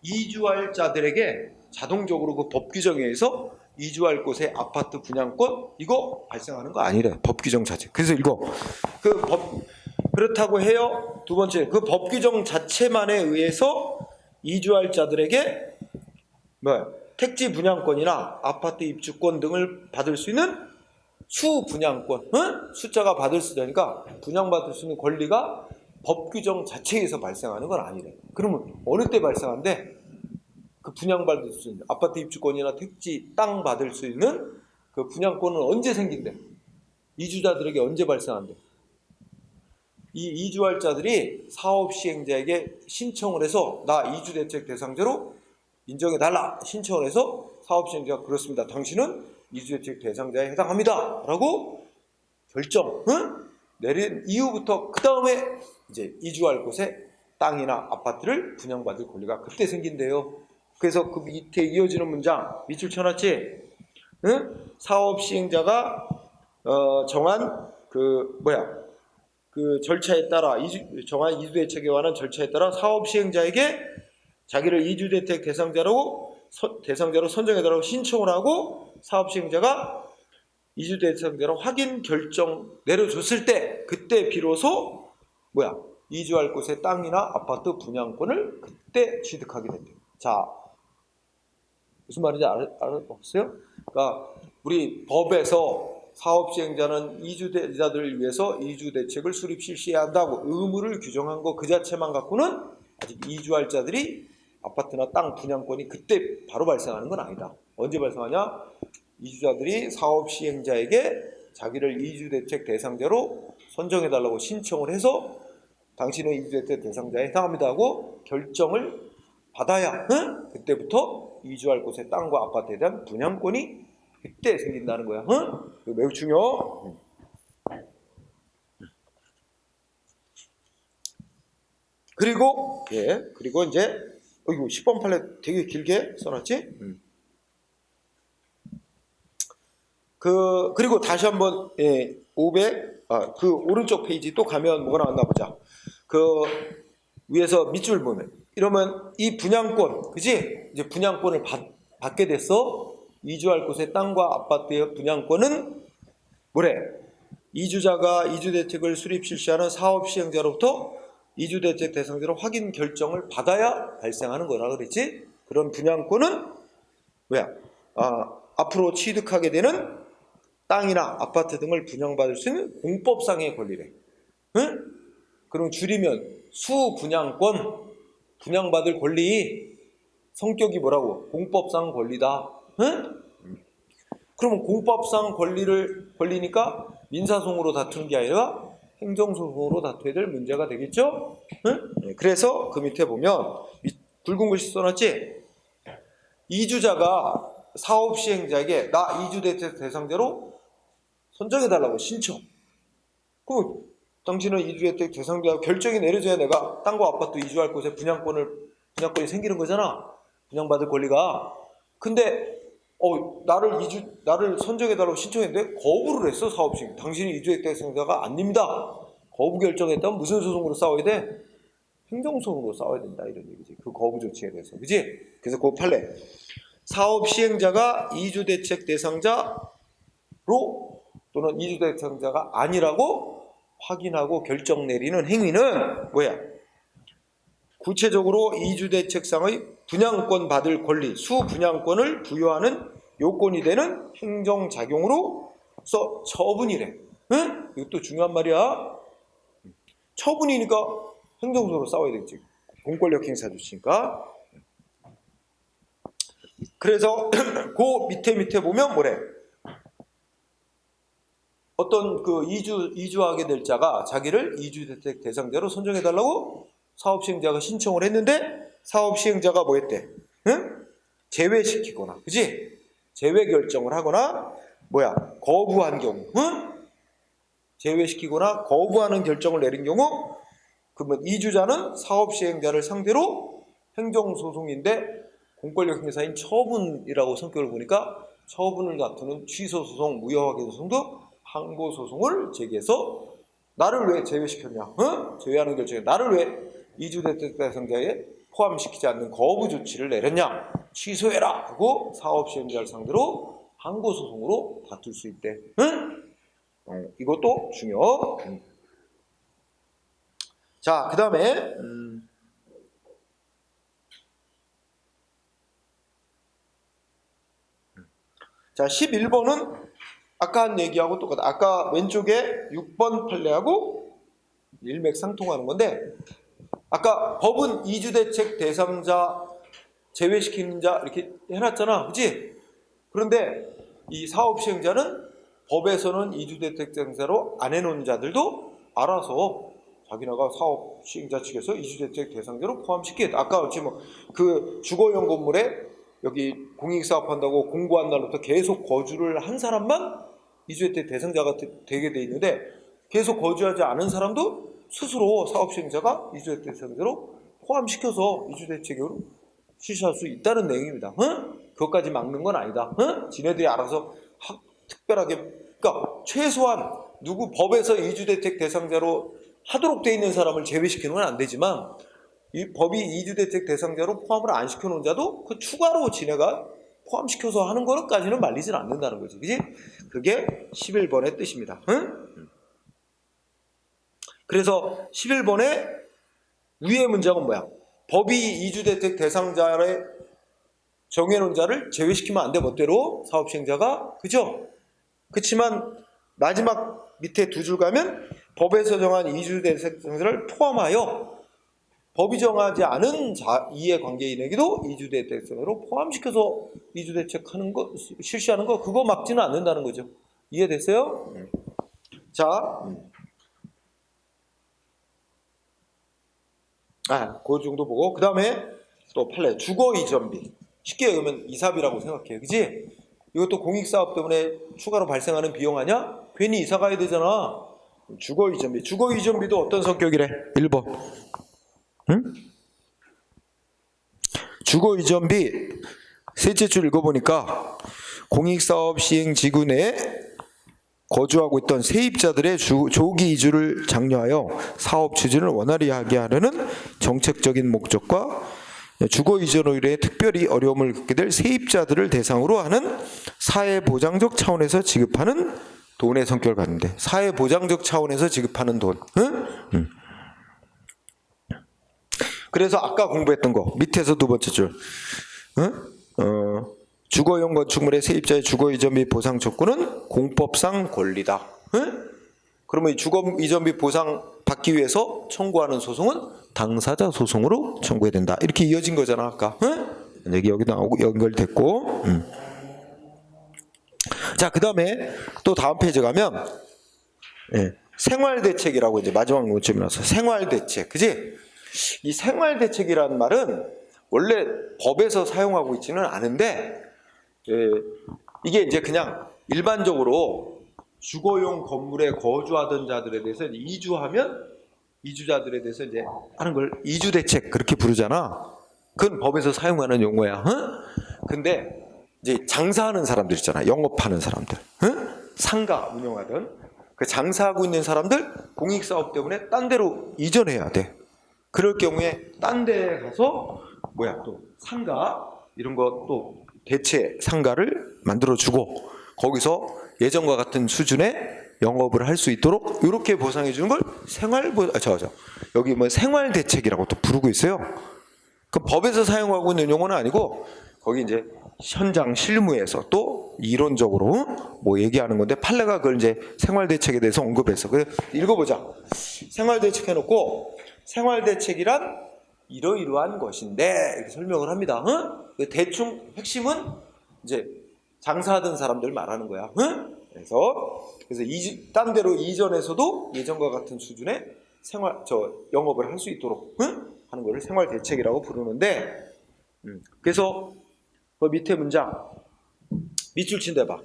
이주할 자들에게 자동적으로 그 법 규정에 의해서 이주할 곳에 아파트 분양권 이거 발생하는 거 아니래. 법 규정 자체. 그래서 이거 그렇다고 해요. 두 번째, 그 법 규정 자체만에 의해서 이주할 자들에게 택지 분양권이나 아파트 입주권 등을 받을 수 있는 수분양권, 응? 숫자가 받을 수 있으니까 분양받을 수 있는 권리가 법 규정 자체에서 발생하는 건 아니래. 그러면 어느 때 발생한대? 그 분양받을 수 있는 아파트 입주권이나 택지 땅 받을 수 있는 그 분양권은 언제 생긴대? 이주자들에게 언제 발생한대? 이 이주할 자들이 사업 시행자에게 신청을 해서 나 이주대책 대상자로 인정해달라 신청을 해서 사업 시행자가 그렇습니다. 당신은 이주대책 대상자에 해당합니다. 라고 결정 내린 이후부터 그 다음에 이제 이주할 곳에 땅이나 아파트를 분양받을 권리가 그때 생긴대요. 그래서 그 밑에 이어지는 문장 밑줄 쳐놨지? 사업 시행자가 정한 그 절차에 따라 정한 이주대책에 관한 절차에 따라 사업 시행자에게 자기를 이주대책 대상자로 선정해달라고 신청을 하고 사업 시행자가 이주대상자로 확인 결정 내려줬을 때 그때 비로소 이주할 곳의 땅이나 아파트 분양권을 그때 취득하게 된대요. 자, 무슨 말인지 알아봤어요? 그러니까 우리 법에서 사업 시행자는 이주자들을 위해서 이주대책을 수립 실시해야 한다고 의무를 규정한 거 그 자체만 갖고는 아직 이주할 자들이 아파트나 땅 분양권이 그때 바로 발생하는 건 아니다. 언제 발생하냐? 이주자들이 사업 시행자에게 자기를 이주대책 대상자로 선정해달라고 신청을 해서 당신은 이주대책 대상자에 해당합니다 하고 결정을 받아야 그때부터 이주할 곳의 땅과 아파트에 대한 분양권이 그때 생긴다는 거야. 이거 매우 중요. 그리고 이제 이거 10번 판례 되게 길게 써놨지? 그리고 다시 한번 500 그 오른쪽 페이지 또 가면 뭐가 나왔나 보자. 그 위에서 밑줄 보면 이러면 이 분양권, 그지? 이제 분양권을 받게 됐어. 이주할 곳의 땅과 아파트의 분양권은 뭐래? 이주자가 이주대책을 수립 실시하는 사업 시행자로부터 이주대책 대상자로 확인 결정을 받아야 발생하는 거라 그랬지. 그런 분양권은 뭐야? 앞으로 취득하게 되는 땅이나 아파트 등을 분양받을 수 있는 공법상의 권리래. 응? 그럼 줄이면 수분양권, 분양받을 권리, 성격이 뭐라고? 공법상 권리다. 응? 그러면 공법상 권리니까 민사소송으로 다투는 게 아니라 행정소송으로 다투어야 될 문제가 되겠죠? 응? 네, 그래서 그 밑에 보면 붉은 글씨 써놨지? 이주자가 사업시행자에게 나 이주대책 대상자로 선정해달라고 신청. 그럼 당신은 이주대책 대상자 결정이 내려져야 내가 땅과 아파트 이주할 곳에 분양권이 생기는 거잖아. 분양받을 권리가. 근데 나를 선정해달라고 신청했는데 거부를 했어. 사업시행. 당신이 이주대책 대상자가 아닙니다. 거부 결정했다면 무슨 소송으로 싸워야 돼? 행정소송으로 싸워야 된다 이런 얘기지. 그 거부 조치에 대해서. 그지? 그래서 그 판례. 사업시행자가 이주대책 대상자로 또는 이주대상자가 아니라고 확인하고 결정 내리는 행위는 뭐야? 구체적으로 이주대책상의 분양권 받을 권리, 수분양권을 부여하는 요건이 되는 행정작용으로서 처분이래. 응? 이것도 중요한 말이야. 처분이니까 행정소송으로 싸워야 되겠지. 공권력 행사 조치니까. 그래서 그 밑에 보면 뭐래? 어떤 그 이주하게 될 자가 자기를 이주대책 대상자로 선정해달라고 사업시행자가 신청을 했는데 사업시행자가 뭐 했대? 응? 제외시키거나, 그지? 제외 결정을 하거나 거부한 경우, 응? 제외시키거나 거부하는 결정을 내린 경우 그러면 이주자는 사업시행자를 상대로 행정소송인데 공권력 행사인 처분이라고 성격을 보니까 처분을 다투는 취소소송, 무효화계소송도 항고소송을 제기해서 나를 왜 제외시켰냐? 응? 제외하는 결정에 나를 왜 이주대책 대상자에 포함시키지 않는 거부 조치를 내렸냐? 취소해라! 하고 사업시행자를 상대로 항고소송으로 다툴 수 있대. 응? 이것도 중요. 자, 그 다음에 자, 11번은 아까 한 얘기하고 똑같아. 아까 왼쪽에 6번 판례하고 일맥상통하는 건데 아까 법은 이주대책 대상자 제외시키는 자 이렇게 해놨잖아. 그치? 그런데 이 사업시행자는 법에서는 이주대책 대상자로 안 해놓은 자들도 알아서 자기네가 사업시행자 측에서 이주대책 대상자로 포함시키겠다. 아까 그렇지 그 주거용 건물에 여기 공익사업한다고 공고한 날부터 계속 거주를 한 사람만 이주대책 대상자가 되게 돼 있는데 계속 거주하지 않은 사람도 스스로 사업시행자가 이주대책 대상자로 포함시켜서 이주대책으로 실시할 수 있다는 내용입니다. 응? 그것까지 막는 건 아니다. 응? 지네들이 알아서 특별하게 그러니까 최소한 누구 법에서 이주대책 대상자로 하도록 돼 있는 사람을 제외시키는 건 안 되지만 이 법이 이주대책 대상자로 포함을 안 시켜놓은 자도 그 추가로 지네가 포함시켜서 하는 거는까지는 말리질 않는다는 거지. 그지? 그게 11번의 뜻입니다. 응? 그래서 11번의 위의 문장은 뭐야? 법이 이주대책 대상자에 정해놓은 자를 제외시키면 안 돼. 멋대로 사업시행자가. 그죠? 그렇지만 마지막 밑에 두 줄 가면 법에서 정한 이주대책 대상자를 포함하여 법이 정하지 않은 이해관계인에게도 이주대책 대상자로 포함시켜서 이주대책하는 거 실시하는 거 그거 막지는 않는다는 거죠. 이해됐어요? 자, 그 정도 보고 그 다음에 또 판례 주거 이전비 쉽게 얘기하면 이사비라고 생각해요. 그지? 이것도 공익사업 때문에 추가로 발생하는 비용 아니야? 괜히 이사 가야 되잖아. 주거 이전비. 주거 이전비도 어떤 성격이래? 1번. 응? 주거 이전비 셋째 줄 읽어보니까 공익사업 시행지구 내에 거주하고 있던 세입자들의 조기 이주를 장려하여 사업 추진을 원활히 하게 하려는 정책적인 목적과 주거 이전으로 인해 특별히 어려움을 겪게 될 세입자들을 대상으로 하는 사회보장적 차원에서 지급하는 돈의 성격을 갖는데 사회보장적 차원에서 지급하는 돈. 응? 그래서 아까 공부했던 거 밑에서 두 번째 줄, 주거용 건축물의 세입자의 주거 이전 및 보상 촉구는 공법상 권리다. 그러면 이 주거 이전 및 보상 받기 위해서 청구하는 소송은 당사자 소송으로 청구해야 된다. 이렇게 이어진 거잖아 아까. 여기 나오고 연결됐고. 자, 그 다음에 또 다음 페이지 가면 생활대책이라고 이제 마지막 논점이 나서 생활대책, 그지? 이 생활대책이라는 말은 원래 법에서 사용하고 있지는 않은데 이게 이제 그냥 일반적으로 주거용 건물에 거주하던 자들에 대해서 이주하면 이주자들에 대해서 이제 하는 걸 이주대책 그렇게 부르잖아. 그건 법에서 사용하는 용어야. 근데 이제 장사하는 사람들 있잖아. 영업하는 사람들, 상가 운영하던 그 장사하고 있는 사람들 공익사업 때문에 딴 데로 이전해야 돼. 그럴 경우에 딴 데 가서 또 상가 이런 거 또 대체 상가를 만들어주고 거기서 예전과 같은 수준의 영업을 할 수 있도록 이렇게 보상해 주는 걸 여기 뭐 생활대책이라고 또 부르고 있어요. 그 법에서 사용하고 있는 용어는 아니고 거기 이제 현장 실무에서 또 이론적으로 뭐 얘기하는 건데 판례가 그걸 이제 생활대책에 대해서 언급해서 그래 읽어보자. 생활대책 해놓고 생활대책이란 이러이러한 것인데 이렇게 설명을 합니다. 대충 핵심은 이제 장사하던 사람들 말하는 거야. 그래서 딴 데로 이전해서도 예전과 같은 수준의 영업을 할 수 있도록 하는 것을 생활대책이라고 부르는데 그래서 그 밑에 문장 밑줄 친 데 봐.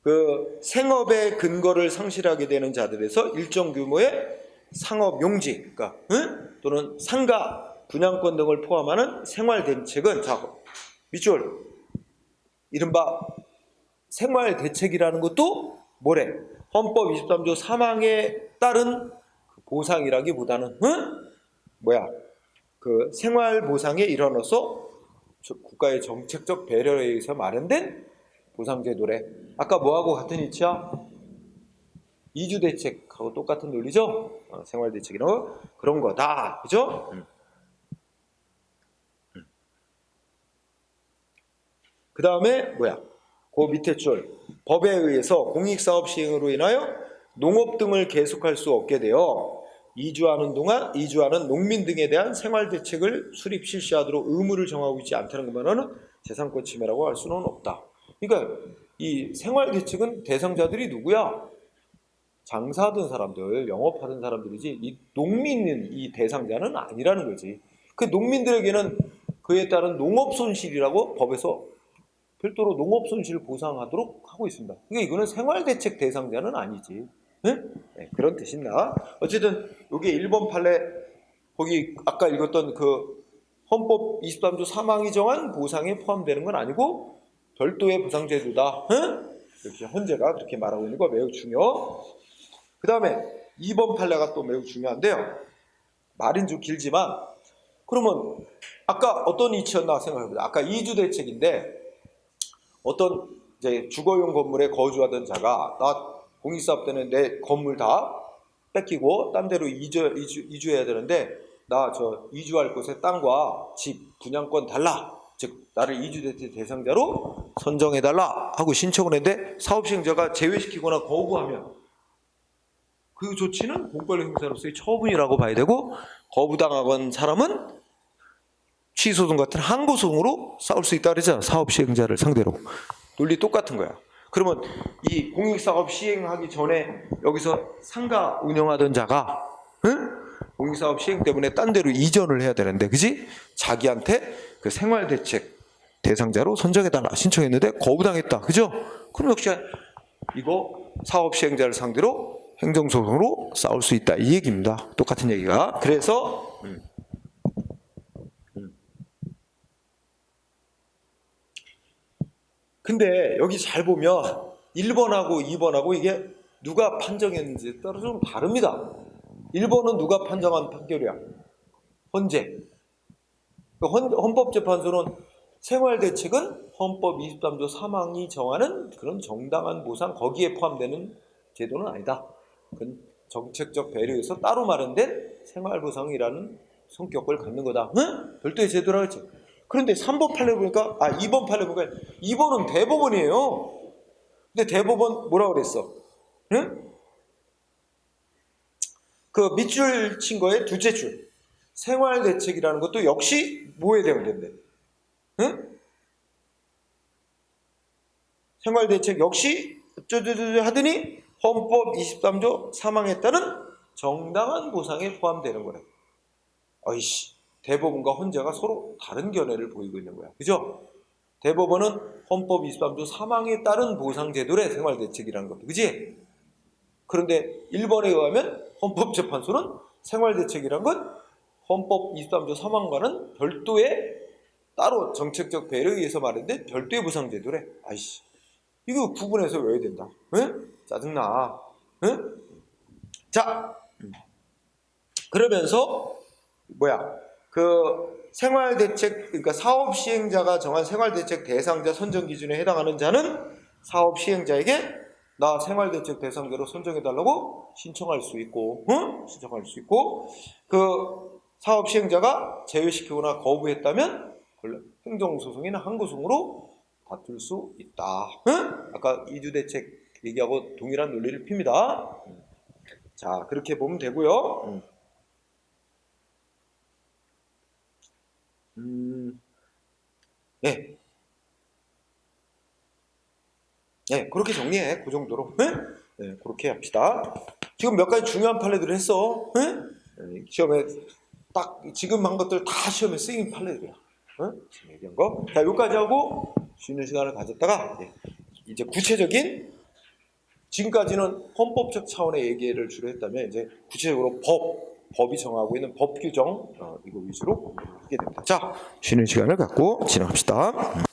그 생업의 근거를 상실하게 되는 자들에서 일정 규모의 상업 용지, 그러니까 또는 상가, 분양권 등을 포함하는 생활대책은 밑줄 이른바 생활대책이라는 것도 뭐래? 헌법 23조 3항에 따른 보상이라기보다는 그 생활보상의 일환으로서 국가의 정책적 배려에 의해서 마련된 보상제도래. 아까 뭐하고 같은 이치야? 이주대책하고 똑같은 논리죠? 생활대책이라는 그런 거다. 그죠? 그 다음에 그 밑에 줄 법에 의해서 공익사업 시행으로 인하여 농업 등을 계속할 수 없게 되어 이주하는 동안 이주하는 농민 등에 대한 생활대책을 수립 실시하도록 의무를 정하고 있지 않다는 것만은 재산권 침해라고 할 수는 없다. 그러니까 이 생활대책은 대상자들이 누구야? 장사하던 사람들, 영업하던 사람들이지 이 농민은 이 대상자는 아니라는 거지. 그 농민들에게는 그에 따른 농업 손실이라고 법에서 별도로 농업 손실을 보상하도록 하고 있습니다. 그러니까 이거는 생활대책 대상자는 아니지. 네? 그런 뜻입니다. 어쨌든 이게 1번 판례 거기 아까 읽었던 그 헌법 23조 3항이 정한 보상에 포함되는 건 아니고 별도의 보상제도다. 이렇게 헌재가 그렇게 말하고 있는 거 매우 중요. 그 다음에 2번 판례가 또 매우 중요한데요. 말은 좀 길지만 그러면 아까 어떤 이치였나 생각해보자. 아까 이주대책인데 어떤 이제 주거용 건물에 거주하던 자가 나 공익사업 때는 내 건물 다 뺏기고 딴 데로 이주해야 되는데 나 이주할 곳에 땅과 집 분양권 달라. 즉 나를 이주대책 대상자로 선정해달라 하고 신청을 했는데 사업시행자가 제외시키거나 거부하면 그 조치는 공권력 행사로서의 처분이라고 봐야 되고 거부당한 사람은 취소등 같은 항고소송으로 싸울 수 있다 그러잖아. 사업시행자를 상대로. 논리 똑같은 거야. 그러면 이 공익사업 시행하기 전에 여기서 상가 운영하던 자가 공익사업 시행 때문에 딴 데로 이전을 해야 되는데 그지? 자기한테 그 생활대책 대상자로 선정해달라 신청했는데 거부당했다. 그죠? 그럼 역시 이거 사업시행자를 상대로 행정소송으로 싸울 수 있다. 이 얘기입니다. 똑같은 얘기가. 그래서 근데 여기 잘 보면 1번하고 2번하고 이게 누가 판정했는지에 따라 좀 다릅니다. 1번은 누가 판정한 판결이야? 헌재. 헌법재판소는 생활대책은 헌법 23조 3항이 정하는 그런 정당한 보상 거기에 포함되는 제도는 아니다. 그건 정책적 배려에서 따로 마련된 생활보상이라는 성격을 갖는 거다. 응? 별도의 제도라 했지. 그런데 3번 판례 보니까 2번 판례 보니까 2번은 대법원이에요. 근데 대법원 뭐라 그랬어? 응? 그 밑줄 친 거에 둘째 줄. 생활대책이라는 것도 역시 뭐에 해당된대? 응? 생활대책 역시 어쩌저쩌 하더니 헌법 23조 사망에 따른 정당한 보상에 포함되는 거래. 어이씨, 대법원과 헌재가 서로 다른 견해를 보이고 있는 거야. 그죠? 대법원은 헌법 23조 사망에 따른 보상제도래, 생활대책이라는 것도. 그지? 그런데 1번에 의하면 헌법재판소는 생활대책이란 건 헌법 23조 사망과는 별도의 따로 정책적 배려에 의해서 말했는데 별도의 보상제도래. 아이씨, 이거 구분해서 외워야 된다. 응? 짜증나. 응? 자, 그러면서 그 생활대책, 그러니까 사업 시행자가 정한 생활대책 대상자 선정 기준에 해당하는 자는 사업 시행자에게 나 생활대책 대상자로 선정해달라고 신청할 수 있고, 응? 신청할 수 있고, 그 사업 시행자가 제외시키거나 거부했다면 행정소송이나 항고소송으로 다툴 수 있다. 응? 아까 이주대책 얘기하고 동일한 논리를 핍니다. 자, 그렇게 보면 되고요. 네. 네, 그렇게 정리해. 그 정도로. 네? 네, 그렇게 합시다. 지금 몇 가지 중요한 판례들을 했어. 네? 네, 시험에 딱 지금 한 것들 다 시험에 쓰인 판례들이야. 네? 지금 얘기한 거. 자, 여기까지 하고 쉬는 시간을 가졌다가 이제 구체적인, 지금까지는 헌법적 차원의 얘기를 주로 했다면 이제 구체적으로 법이 정하고 있는 법 규정 이거 위주로 하게 됩니다. 자, 쉬는 시간을 갖고 진행합시다.